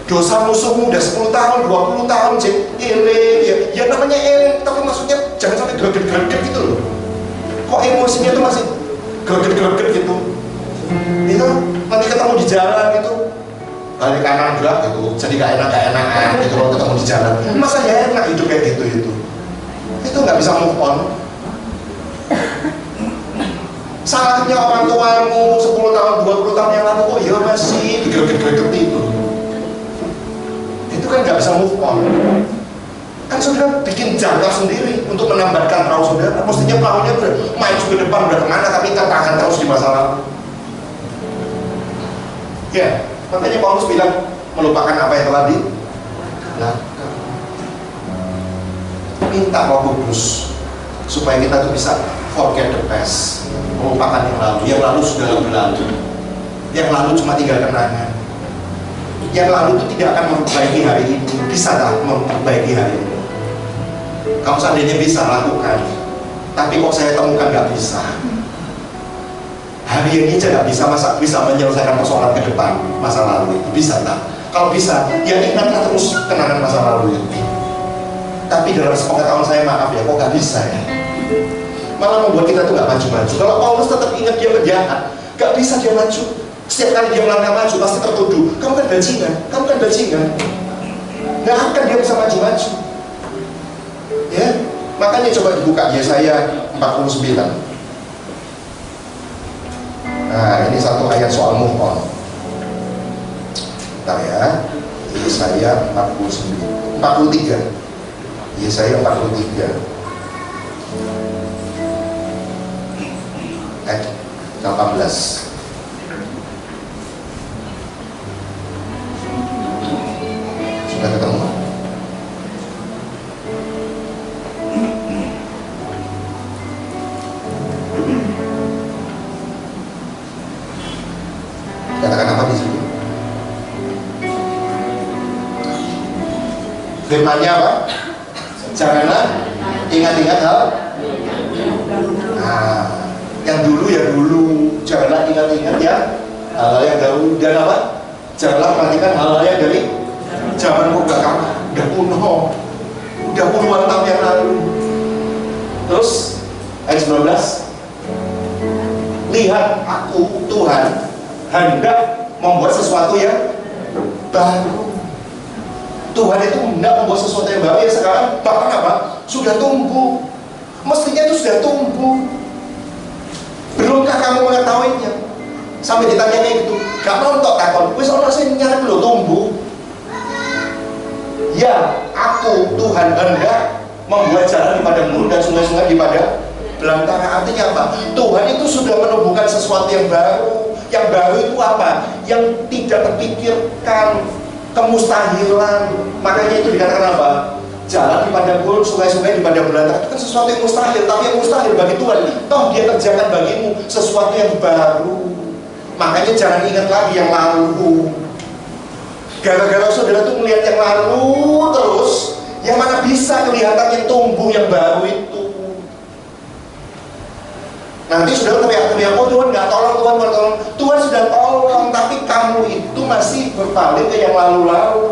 Dosa musuhmu udah 10 tahun, 20 tahun ya namanya eling, tapi maksudnya jangan sampai greget-greget gitu loh. Kok emosinya tuh masih greget-greget gitu. Itu nanti ketemu di jalan gitu, balik kanan belak gitu, jadi gak enak-enakan gitu kalau ketemu di jalan. Masa ya enak hidup kayak gitu itu nggak bisa move on. Salahnya orang tuamu 10 tahun, 20 tahun yang lalu, kok ya masih greget-greget itu kan nggak bisa move on. Kan saudara bikin jangkar sendiri untuk menambahkan perahu saudara. Mestinya perahunya udah maju ke depan, udah kemana, tapi tertahan terus di masa lalu. Ya, makanya Paulus bilang melupakan apa yang telah dilakukan. Minta Roh Kudus supaya kita tuh bisa forget the past, melupakan yang lalu. Yang lalu sudah berlalu. Yang lalu cuma tinggal kenangan. Yang lalu itu tidak akan memperbaiki hari ini. Bisa tak memperbaiki hari ini? Kamu seandainya bisa lakukan, tapi kok saya temukan nggak bisa. Hari ini aja nggak bisa, masa bisa menyelesaikan persoalan ke depan masa lalu itu bisa tak? Kalau bisa, ya ingatlah terus kenangan masa lalu itu. Tapi dalam sepengetahuan saya, maaf ya, kok nggak bisa ya? Malah membuat kita tuh nggak maju-maju. Kalau Paulus tetap ingat dia penjahat, nggak bisa dia maju. Setiap kali dia melangkah maju pasti tertuduh, kamu kan bajingan, nggak akan dia bisa maju-maju. Ya, makanya coba dibuka Yesaya 49. Nah, ini satu ayat soal move on. Bentar ya, Yesaya 43. Yesaya 43 ayat 18. Sudah ketemu? Katakan apa di sini? Firman-Nya apa? Janganlah ingat-ingat hal. Nah, yang dulu ya dulu. Janganlah ingat-ingat ya hal-hal yang dahulu. Dan apa? Janganlah perhatikan hal-hal yang dari zaman belakang. Udah kuno. Udah puluhan tahun yang lalu. Terus ayat 19. Lihat, aku Tuhan hendak membuat sesuatu yang baru. Tuhan itu hendak membuat sesuatu yang baru ya sekarang, bahkan apa? Sudah tumbuh. Mestinya itu sudah tumbuh. Belumkah kamu mengetahuinya? Sampai ditanya kayak gitu, gak mau tok takon, wis ono sing nyarep lho tumbuh. Ya, aku Tuhan hendak membuat jalan di padang gurun dan sungai-sungai di padang belantara. Artinya apa? Tuhan itu sudah menumbuhkan sesuatu yang baru. Yang baru itu apa? Yang tidak terpikirkan, kemustahilan. Makanya itu dikatakan apa? Jalan di padang gurun, sungai-sungai di padang belantara. Itu kan sesuatu yang mustahil. Tapi yang mustahil bagi Tuhan, toh dia kerjakan bagimu sesuatu yang baru. Makanya jangan ingat lagi yang lalu. Gara-gara saudara tuh melihat yang lalu terus, yang mana bisa kelihatan yang tumbuh yang baru itu. Nanti saudara teriak-teriak, oh Tuhan nggak tolong, Tuhan nggak tolong. Tuhan sudah tolong, tapi kamu itu masih berpaling ke yang lalu-lalu.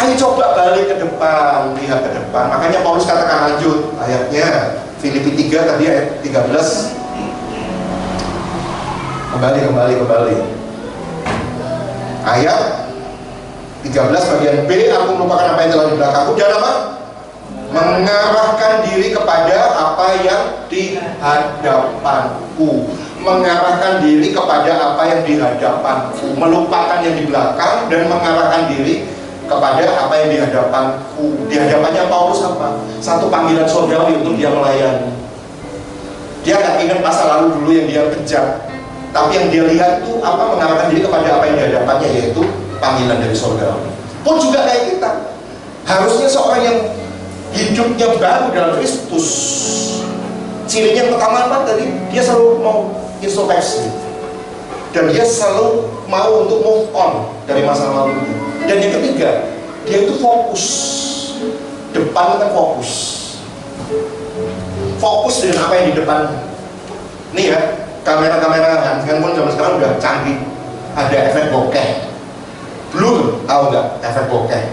Ayo coba balik ke depan, lihat ke depan. Makanya Paulus katakan lanjut ayatnya, Filipi 3 tadi ayat 13. Kembali. Ayat 13 bagian B, aku melupakan apa yang telah di belakangku dan apa? Mengarahkan diri kepada apa yang di hadapanku. Mengarahkan diri kepada apa yang di hadapanku. Melupakan yang di belakang dan mengarahkan diri kepada apa yang di hadapanku. Di hadapannya Paulus apa? Satu panggilan surgawi untuk dia melayani. Dia nggak ingat masa lalu dulu yang dia kejar, tapi yang dia lihat itu apa? Mengarahkan diri kepada apa yang di hadapannya, yaitu panggilan dari surgawi. Pun juga kayak kita, harusnya seorang yang hidupnya baru dalam Kristus, cirinya yang pertama apa tadi? Dia selalu mau introspeksi, dan dia selalu mau untuk move on dari masa lalunya. Dan yang ketiga, dia itu fokus. Depan kan fokus dengan apa yang di depannya. Nih ya, kamera-kamera handphone zaman sekarang udah canggih, ada efek bokeh. Dulu tahu nggak efek bokeh?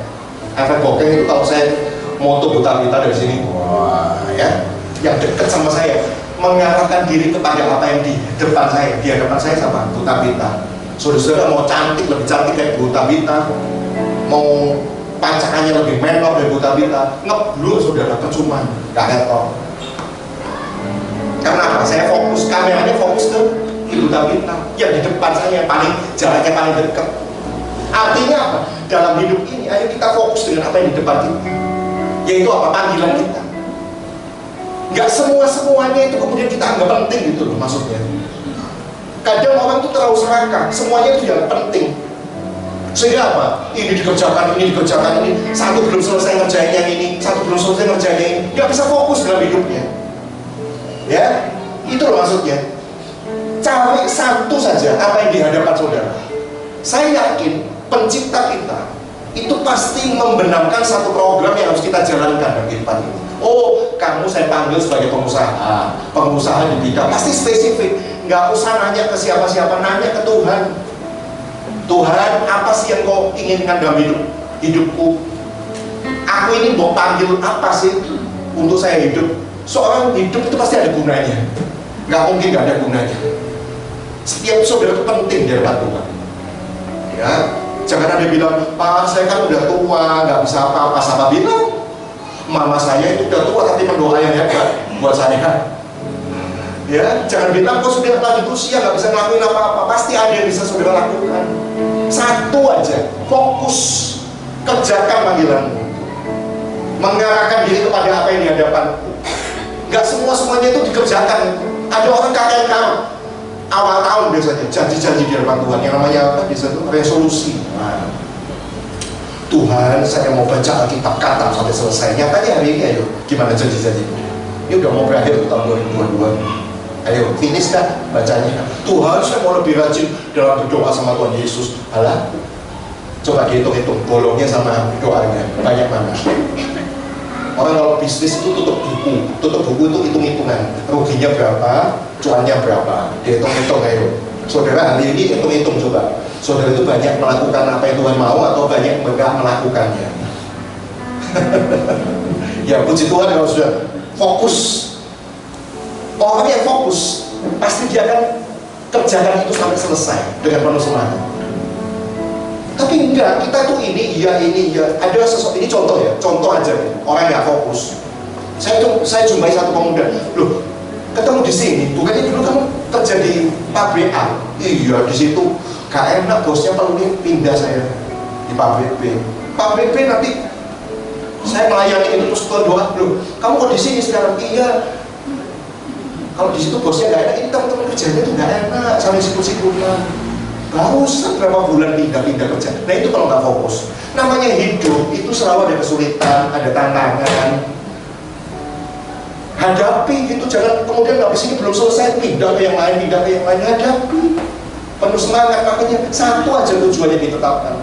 Efek bokeh itu kalau saya moto Butabita dari sini, wah ya, yang dekat sama saya, mengarahkan diri kepada apa yang di depan saya. Di hadapan saya sama Butabita. Saudara-saudara mau cantik, lebih cantik kayak Butabita, mau pancakannya lebih menor dari Butabita, ngeblur saudara, percuma, nggak hetok. Karena apa? Saya fokus, kameranya fokus ke Butabita yang di depan saya, paling jaraknya paling dekat. Artinya apa? Dalam hidup ini, ayo kita fokus dengan apa yang di depan kita, yaitu apa? Panggilan kita. Nggak semuanya itu kemudian kita anggap penting gitu loh, maksudnya. Kadang orang tuh terlalu serakah, semuanya itu yang penting. Sehingga apa? Ini dikerjakan, satu belum selesai ngerjain yang ini, satu belum selesai ngerjain yang ini. Nggak bisa fokus dalam hidupnya. Ya, itu loh maksudnya. Cari satu saja apa yang di hadapan saudara. Saya yakin pencipta kita itu pasti membenamkan satu program yang harus kita jalankan dalam kehidupan ini. Oh, kamu saya panggil sebagai pengusaha di bidang, pasti spesifik. Nggak usah nanya ke siapa-siapa, nanya ke Tuhan. Tuhan, apa sih yang kau inginkan dalam hidupku? Aku ini mau panggil apa sih untuk saya hidup? Seorang hidup itu pasti ada gunanya. Nggak mungkin nggak ada gunanya. Setiap saudara itu penting di hadapan Tuhan. Ya, jangan ada bilang, Pak, saya kan udah tua, nggak bisa apa-apa. Sama bilang, mama saya itu udah tua tapi mendoa yang hebat buat saya. Ya, jangan bilang kok sudah lanjut usia nggak bisa ngelakuin apa-apa. Pasti ada yang bisa saudara lakukan. Satu aja, fokus, kerjakan panggilanmu, mengarahkan diri kepada apa yang di hadapanku. Nggak semuanya itu dikerjakan. Ada orang KKN awal tahun biasanya janji-janji di hadapan Tuhan, yang namanya apa? Biasanya resolusi. Nah, Tuhan, saya mau baca Alkitab kata sampai selesai. Nyatanya hari ini, ayo, gimana janji-janji? Ini udah mau berakhir tahun 2022. Ayo, finish dah bacanya. Tuhan, saya mau lebih rajin dalam berdoa sama Tuhan Yesus. Alah, coba dihitung-hitung bolongnya sama doanya banyak mana? Orang kalau bisnis itu tutup buku itu hitung-hitungan, ruginya berapa, cuannya berapa, dihitung-hitung. Ayo, saudara, hari ini hitung-hitung coba. Saudara itu banyak melakukan apa yang Tuhan mau atau banyak enggak melakukannya? Ya puji Tuhan kalau sudah fokus. Orang yang fokus pasti dia akan kerjakan itu sampai selesai dengan penuh semangat. Tapi enggak, kita tuh ini iya. Ada sesuatu, ini contoh ya, contoh aja nih, orang yang fokus. Saya jumpai satu pemuda, loh, ketemu di sini, bukannya dulu kamu kerja di pabrik A? Iya, di situ gak enak, bosnya perlu pindah saya di pabrik B. Pabrik B nanti saya melayani itu terus doa, loh, kamu kok di sini sekarang? Iya. Kalau di situ bosnya nggak enak, ini teman-teman kerjanya tuh nggak enak, saling sikut-sikutan. Baru berapa bulan pindah kerja. Nah itu kalau nggak fokus. Namanya hidup itu selalu ada kesulitan, ada tantangan. Hadapi gitu, jangan kemudian habis ini belum selesai pindah ke yang lain. Hadapi, penuh semangat. Makanya satu aja tujuannya ditetapkan.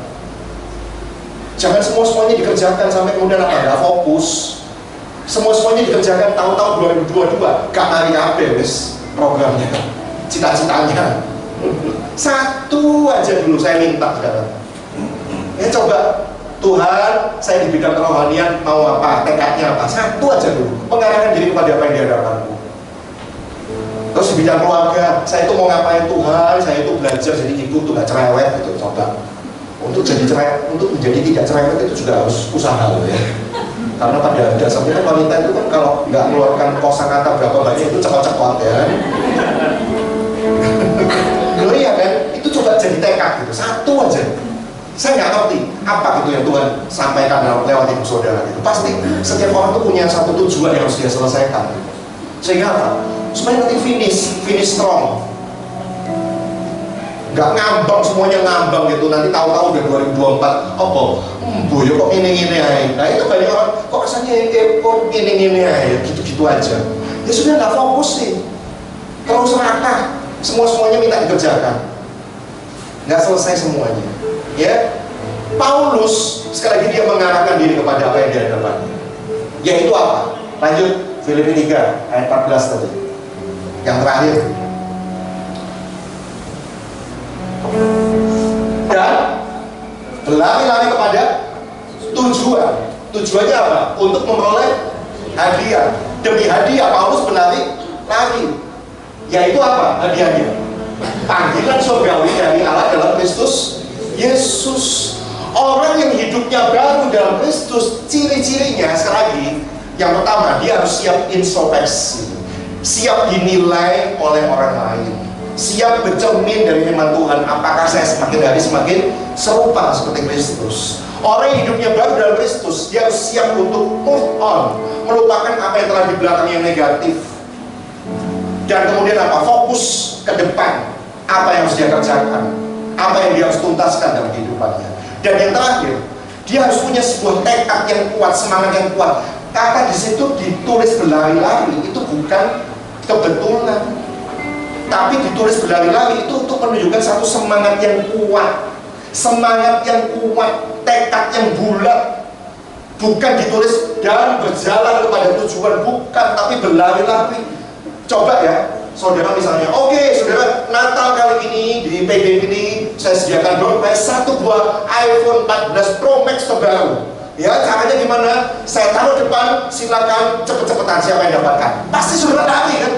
Jangan semuanya dikerjakan sampai kemudian nggak fokus. Semuanya dikerjakan tahun-tahun 2022, gak hari apa wis programnya, cita-citanya. Satu aja dulu saya minta sekarang. Ya coba, Tuhan, saya di bidang kerohanian mau apa, tekadnya apa? Satu aja dulu, mengarahkan diri kepada apa yang di hadapanku. Terus di bidang keluarga, saya itu mau ngapain Tuhan? Saya itu belajar jadi ibu tuh gak cerewet gitu, coba. Untuk menjadi tidak cerewet itu juga harus usaha loh ya. Karena pada dasarnya wanita itu kan kalau nggak mengeluarkan kosakata berapa banyak itu cekot-cekot ya. Loh iya kan, itu coba jadi tekad gitu, satu aja. Saya nggak ngerti apa gitu yang Tuhan sampaikan lewat ibu saudara gitu. Pasti setiap orang tuh punya satu tujuan yang harus dia selesaikan. Sehingga apa? Supaya nanti finish strong. Nggak ngambang, semuanya ngambang gitu, nanti tahu-tahu udah 2024 apa? Boyo kok ini aja. Nah itu banyak orang, kok rasanya kok ini aja, gitu-gitu aja. Ya sudah nggak fokus sih, terus serakah, semuanya minta dikerjakan, nggak selesai semuanya. Ya, Paulus sekali lagi dia mengarahkan diri kepada apa yang dia hadapannya. Yaitu apa? Lanjut, Filipi 3 ayat 14 tadi, yang terakhir. Dan berlari-lari kepada tujuan. Tujuannya apa? Untuk memperoleh hadiah. Demi hadiah Paulus berlari-lari. Yaitu apa hadiahnya? Panggilan surgawi dari Allah dalam Kristus Yesus. Orang yang hidupnya baru dalam Kristus, ciri-cirinya sekali lagi, yang pertama dia harus siap introspeksi, siap dinilai oleh orang lain, siap bercermin dari firman Tuhan, apakah saya semakin hari semakin serupa seperti Kristus. Orang yang hidupnya baru dalam Kristus, dia harus siap untuk move on, melupakan apa yang telah di belakang yang negatif, dan kemudian apa? Fokus ke depan, apa yang harus dia kerjakan, apa yang dia harus tuntaskan dalam kehidupannya. Dan yang terakhir, dia harus punya sebuah tekad yang kuat, semangat yang kuat. Kata di situ ditulis berlari-lari itu bukan kebetulan, tapi ditulis berlari-lari itu untuk menunjukkan satu semangat yang kuat, tekad yang bulat. Bukan ditulis dan berjalan kepada tujuan, bukan, tapi berlari-lari. Coba ya, saudara misalnya, oke, saudara, Natal kali ini di PD ini saya sediakan door prize 1 buah iPhone 14 Pro Max terbaru. Ya, caranya gimana? Saya taruh depan, silakan cepet-cepetan siapa yang dapatkan. Pasti saudara lari kan?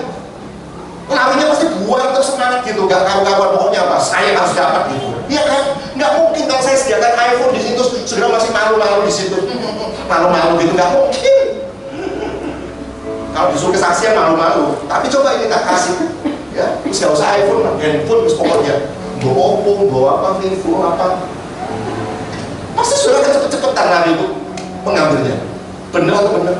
larinya pasti buat terus semangat gitu, gak karu-karuan, pokoknya apa, saya harus dapat gitu. Iya kan? Nggak mungkin kalau saya sediakan iPhone di situ, segera masih malu-malu di situ, malu-malu gitu, nggak mungkin. Kalau disuruh kesaksian malu-malu, tapi coba ini tak kasih, ya, terus nggak usah iPhone, handphone, terus pokoknya bawa Oppo, bawa apa, Vivo, apa, pasti saudara cepet-cepetan lari itu mengambilnya. Bener atau bener?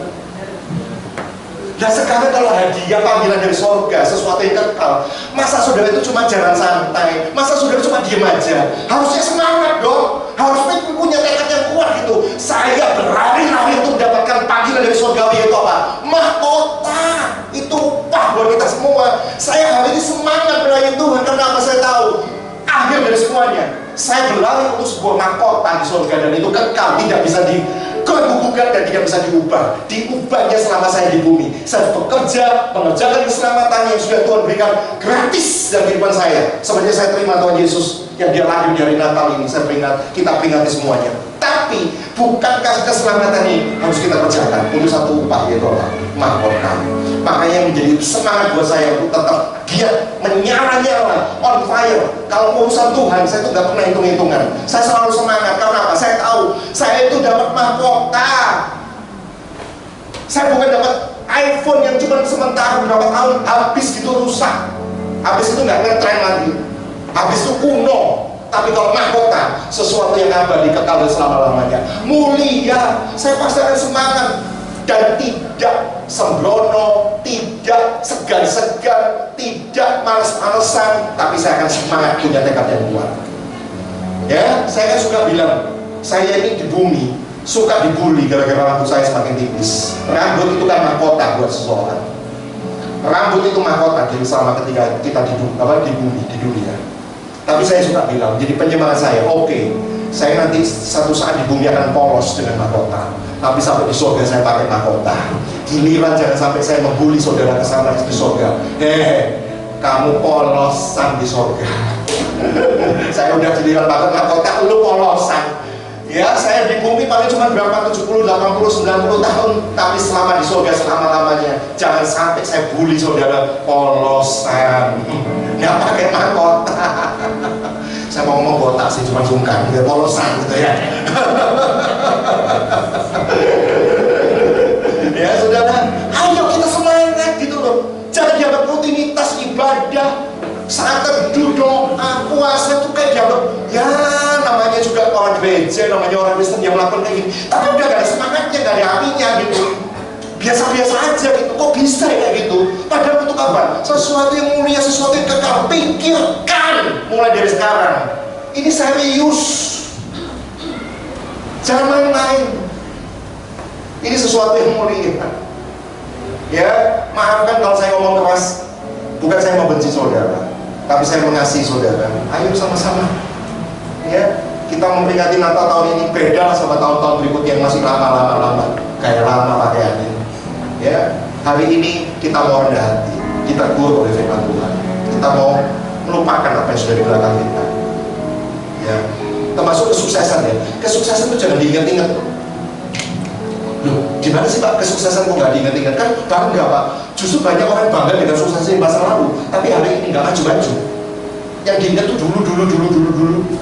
Nah sekarang kalau hadiah panggilan dari surga, sesuatu yang kekal, masa saudara itu cuma jalan santai, masa saudara cuma diem aja? Harusnya semangat dong, harusnya punya tekad yang kuat gitu. Saya berlari-lari untuk mendapatkan panggilan dari surga, yaitu apa? Mahkota. Itu upah buat kita semua. Saya hari ini semangat melayani Tuhan karena apa? Saya tahu akhir dari semuanya, saya berlari untuk sebuah mahkota di surga, dan itu kekal, tidak bisa digugat dan tidak bisa diubah. Diubahnya selama saya di bumi. Saya bekerja, mengerjakan keselamatan yang sudah Tuhan berikan gratis dalam kehidupan saya. Sebenarnya saya terima Tuhan Yesus yang dia lahir dari Natal ini. Kita peringati semuanya. Tapi bukankah keselamatan ini harus kita kerjakan untuk satu upah, yaitu apa? Mahkota. Makanya yang menjadi semangat buat saya untuk tetap giat, menyala-nyala, on fire. Kalau urusan Tuhan, saya itu nggak pernah hitung-hitungan. Saya selalu semangat, karena apa? Saya tahu saya itu dapat mahkota. Saya bukan dapat iPhone yang cuma sementara beberapa tahun, habis gitu rusak, habis itu nggak ngetren lagi, habis itu kuno. Tapi kalau mahkota, sesuatu yang abadi, kekal dan selama-lamanya, mulia, saya pasti akan semangat dan tidak sembrono, tidak segan-segan, tidak males-malesan, tapi saya akan semangat, punya tekad yang kuat. Ya, saya kan suka bilang, saya ini di bumi suka dibully gara-gara rambut saya semakin tipis. Rambut itu kan mahkota buat seseorang. Rambut itu mahkota, jadi selama ketika kita di bumi, di dunia. Tapi saya suka bilang, jadi penyemangat saya, oke, saya nanti satu saat di bumi akan polos dengan mahkota, tapi sampai di surga saya pakai mahkota. Giliran jangan sampai saya membuli saudara kesana di surga. Kamu polosan di surga. Saya udah giliran pakai mahkota, lu polosan. Ya, saya di bumi paling cuma berapa, 70, 80, 90 tahun, tapi selama di surga selama-lamanya. Jangan sampai saya bully saudara polosan, nggak pakai mahkota. Saya mau ngomong botak sih, cuma sungkan, biar polosan gitu ya. Ya saudara, ayo kita semangat gitu loh. Jangan dianggap rutinitas ibadah, saat teduh, doa, puasa itu kayak dianggap, ya namanya juga orang gereja, namanya orang Kristen yang melakukan kayak gini, tapi udah gak ada semangatnya, gak ada apinya gitu, biasa-biasa aja gitu. Kok bisa kayak gitu? Padahal untuk apa? Sesuatu yang mulia, sesuatu yang kekal. Pikirkan mulai dari sekarang. Ini serius, jangan main-main. Ini sesuatu yang mulia. Ya, maafkan kalau saya ngomong keras. Bukan saya membenci saudara, tapi saya mengasihi saudara. Ayo sama-sama, ya, kita memperingati Natal tahun ini beda sama tahun-tahun berikutnya yang masih lama-lama, kayak lama pakaiannya. Ya, hari ini kita mau rendah hati, kita tegur oleh firman Tuhan. Kita mau melupakan apa yang sudah di belakang kita. Ya, termasuk kesuksesan ya. Kesuksesan itu jangan diingat-ingat. Loh, gimana sih Pak kesuksesan kok nggak diingat-ingat? Kan bangga Pak. Justru banyak orang bangga dengan sukses di masa lalu, tapi hari ini nggak maju-maju. Yang diingat tuh dulu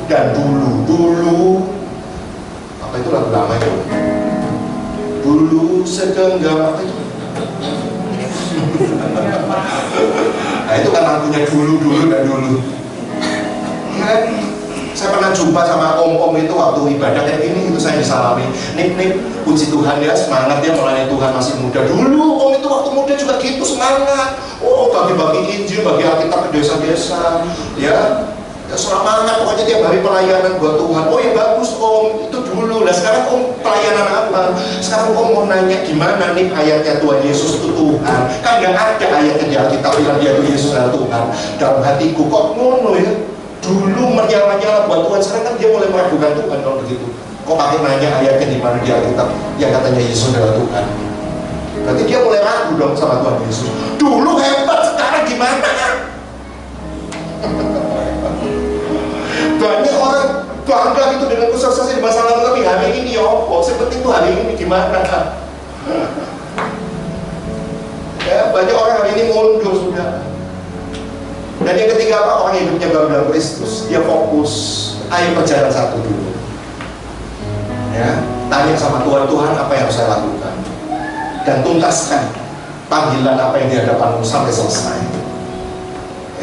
dan dulu. Apa itu lagu lama itu? Dulu segenggam apa itu? Nah itu kan lagunya dulu dan dulu. Kan? Saya pernah jumpa sama om-om itu waktu ibadah kayak gini, itu saya disalami. Nih, puji Tuhan ya, semangat ya melayani Tuhan masih muda. Dulu om itu waktu muda juga gitu semangat. Oh, bagi-bagi Injil, bagi Alkitab ke desa-desa. Ya semangat, pokoknya tiap hari pelayanan buat Tuhan. Oh ya bagus om, itu dulu. Nah sekarang om pelayanan apa? Sekarang om mau nanya gimana nih ayatnya Tuhan Yesus itu Tuhan. Kan gak ada ayatnya di Alkitab bilang dia itu Yesus adalah Tuhan. Dalam hatiku kok ngono ya. Dulu menyala-nyala buat Tuhan, sekarang kan dia mulai meragukan Tuhan kalau begitu. Kok pakai nanya ayatnya di mana di Alkitab yang katanya Yesus adalah Tuhan? Berarti dia mulai ragu dong sama Tuhan Yesus. Dulu hebat, sekarang gimana? Banyak orang bangga gitu dengan kesuksesan di masa lalu, tapi hari ini ya apa? Seperti itu hari ini gimana? Ya, banyak orang hari ini mundur sudah. Dan yang ketiga apa? Orang hidupnya baru dalam Kristus, dia fokus. Ayo berjalan satu dulu. Ya, tanya sama Tuhan, Tuhan apa yang harus saya lakukan? Dan tuntaskan panggilan apa yang di hadapanmu sampai selesai.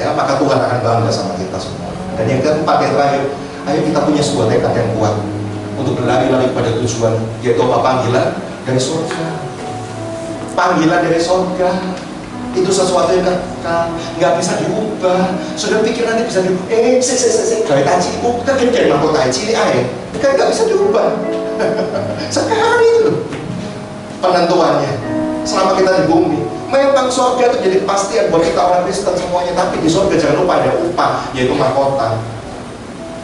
Ya, maka Tuhan akan bangga sama kita semua. Dan yang keempat, yang terakhir, ayo kita punya sebuah tekad yang kuat untuk berlari-lari pada tujuan, yaitu apa? Panggilan dari surga. Panggilan dari surga itu sesuatu yang nggak bisa diubah. Sudah pikir nanti bisa diubah? Gaya taji ibu kita gede mahkota taji air, kan nggak bisa diubah. Sekarang itu penentuannya. Selama kita di bumi, memang surga itu jadi kepastian buat kita orang Kristen semuanya. Tapi di surga jangan lupa ada upah, yaitu mahkota.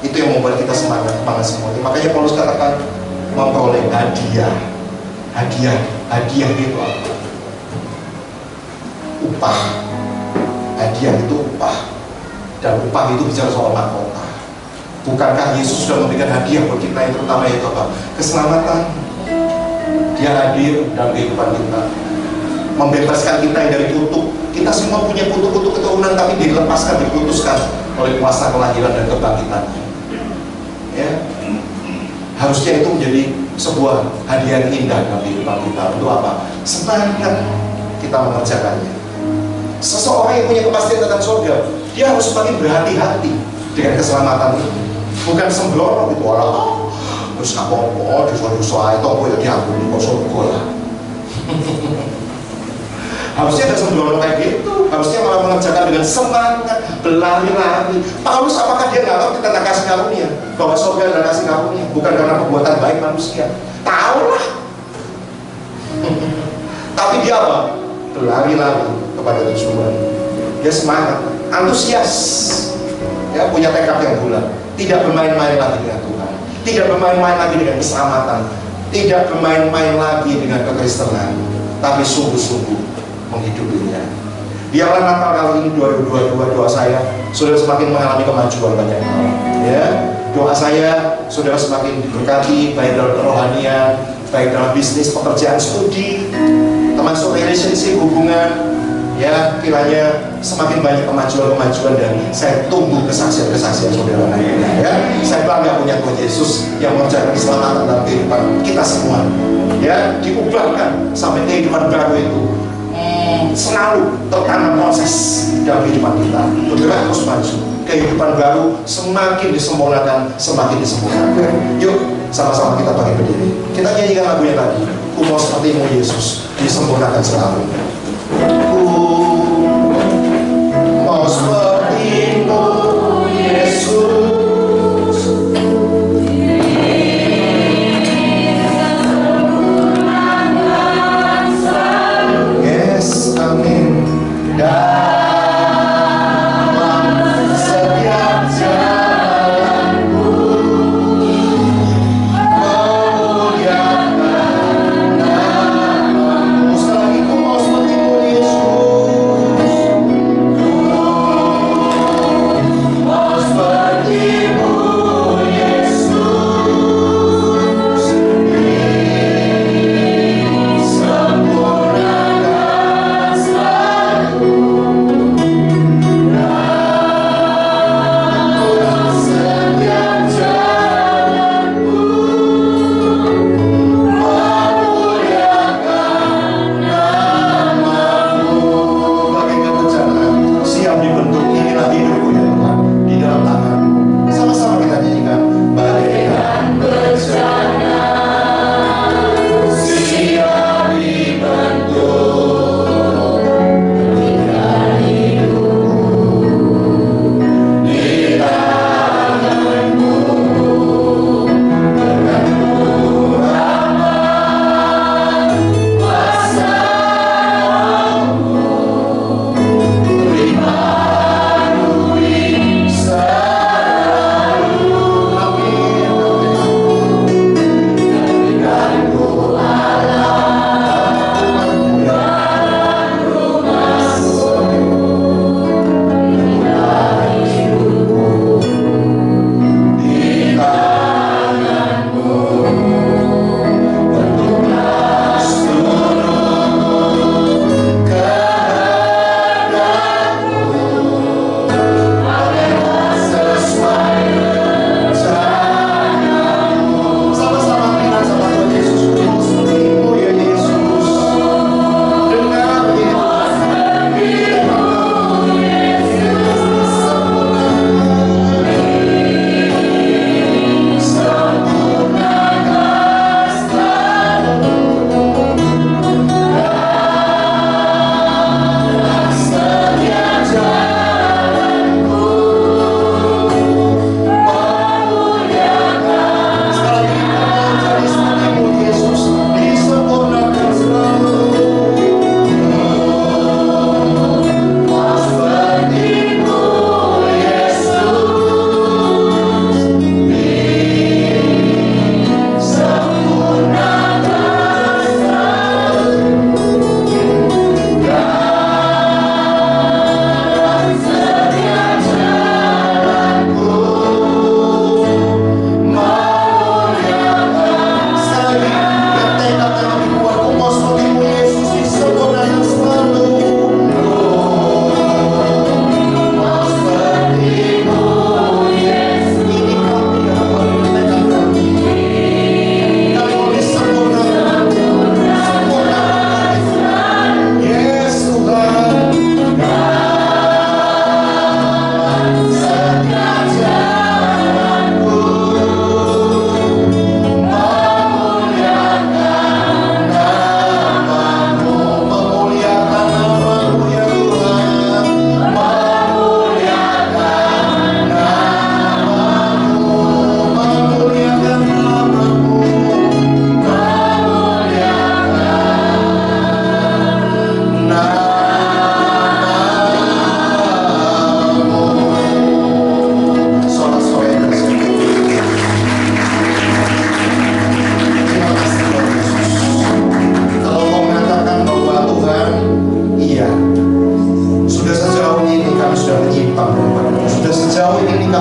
Itu yang membuat kita semangat semuanya. Makanya Paulus katakan memperoleh hadiah. Hadiah itu apa? Upah. Hadiah itu upah. Dan upah itu bicara soal mahkota. Bukankah Yesus sudah memberikan hadiah buat kita yang terutama itu apa? Keselamatan. Dia hadir dalam kehidupan kita, membebaskan kita yang dari kutuk. Kita semua punya kutuk-kutuk keturunan, tapi dilepaskan, diputuskan oleh kuasa kelahiran dan kebangkitannya. Ya, harusnya itu menjadi sebuah hadiah indah dalam kehidupan kita. Untuk apa? Semangat kita mengerjakannya. Seseorang yang punya kepastian tentang surga, dia harus semakin berhati-hati dengan keselamatan itu. Bukan sembrono gitu, terus apa-apa, dosa-dosa itu aku ya diampuni kok surga lah. Harusnya ada sembrono kayak gitu. Harusnya malah mengerjakan dengan semangat, berlari-lari. Paulus apakah dia nggak ngerti tentang kasih karunia? Bahwa surga adalah kasih karunia, bukan karena perbuatan baik manusia. Tahu lah. Tapi dia apa? Berlari-lari kepada tujuan. Dia semangat, antusias, ya, punya tekad yang bulat. Tidak bermain-main lagi dengan Tuhan, tidak bermain-main lagi dengan keselamatan, tidak bermain-main lagi dengan kekristenan, tapi sungguh-sungguh menghidupinya. Biarlah Natal kali ini 2022 doa saya, saudara semakin mengalami kemajuan banyak hal. Ya, doa saya saudara semakin diberkati baik dalam kerohanian, baik dalam bisnis, pekerjaan, studi, termasuk relationship, hubungan. Ya, kiranya semakin banyak kemajuan-kemajuan dan saya tunggu kesaksian-kesaksian saudara. Ya, saya bangga punya Tuhan Yesus yang mengerjakan keselamatan dalam kehidupan kita semua. Ya, diubahkan sampai kehidupan baru itu selalu tertanam proses dalam kehidupan kita. Bergerak terus maju. Kehidupan baru semakin disempurnakan, semakin disempurnakan. Yuk, sama-sama kita bangkit berdiri. Kita nyanyikan lagunya tadi. Ku mau sepertimu Yesus, disempurnakan selalu. Mau sepertimu Yesus, yes, amin. Dalam setiap jalanku memuliakan namamu. Sekali lagi, ku mau sepertimu Yesus.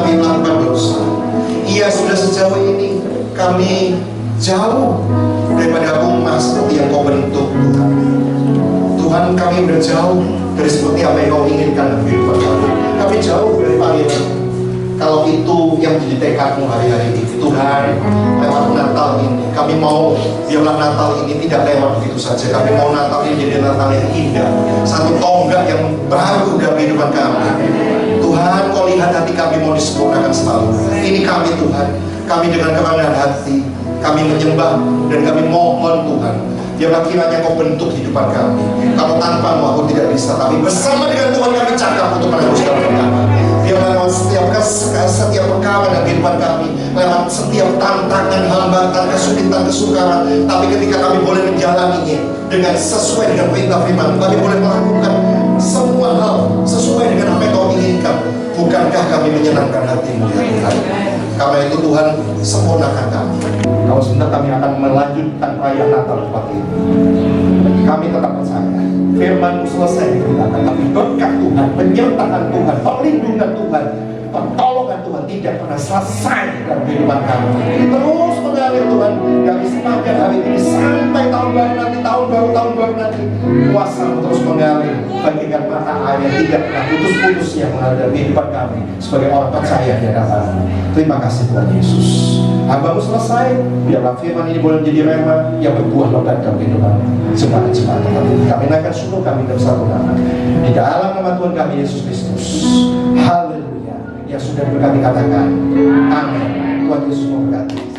kami melakukan dosa. Iya, sudah sejauh ini kami jauh daripada rumah seperti yang kau bentuk, Tuhan. Tuhan, kami sudah jauh dari seperti apa yang kau inginkan dalam kehidupan kami. Kami jauh dari panggilan. Kalau itu yang menjadi tekadmu hari-hari ini, Tuhan, lewat Natal ini, kami mau biarlah Natal ini tidak lewat begitu saja. Kami mau Natal ini jadi Natal yang indah, satu tonggak yang baru dalam kehidupan kami. Tuhan, kau lihat hati kami mau disempurnakan selalu. Ini kami, Tuhan, kami dengan kerendahan hati, kami menyembah dan kami mohon, Tuhan, biarlah kiranya kau bentuk kehidupan kami. Kalau tanpamu aku tidak bisa, tapi bersama dengan Tuhan kami cakap untuk meneruskan kami. Biarlah lewat setiap perkara dalam kehidupan kami, lewat setiap tantangan, hambatan, kesulitan, kesukaran, tapi ketika kami boleh menjalaninya dengan sesuai dengan perintah firman, kami boleh melakukan semua hal sesuai dengan apa yang kau inginkan. Bukankah kami menyenangkan hatimu, ya Tuhan? Karena itu Tuhan, sempurnakan kami. Kalau sebentar kami akan melanjutkan perayaan Natal seperti ini, kami tetap percaya firman-Mu selesai diberitakan, tapi berkat Tuhan, penyertaan Tuhan, perlindungan Tuhan, pertolongan Tuhan tidak pernah selesai dalam kehidupan kami. Terus mengalir, Tuhan, dari sepanjang hari ini sampai tahun baru nanti, tahun baru nanti, kuasa-Mu terus mengalir bagikan mata air yang tidak pernah putus-putus yang mengalir dalam kehidupan kami sebagai orang percaya di hadapan-Mu. Terima kasih Tuhan Yesus. Hamba-Mu selesai, biarlah firman ini boleh menjadi rema yang berbuah lebat dalam kehidupan jemaat-jemaat. Kami naikkan syukur kami dalam satu nama, di dalam nama Tuhan kami Yesus Kristus. Haleluya. Yang sudah berkati katakan amin. Tuhan Yesus memberkati.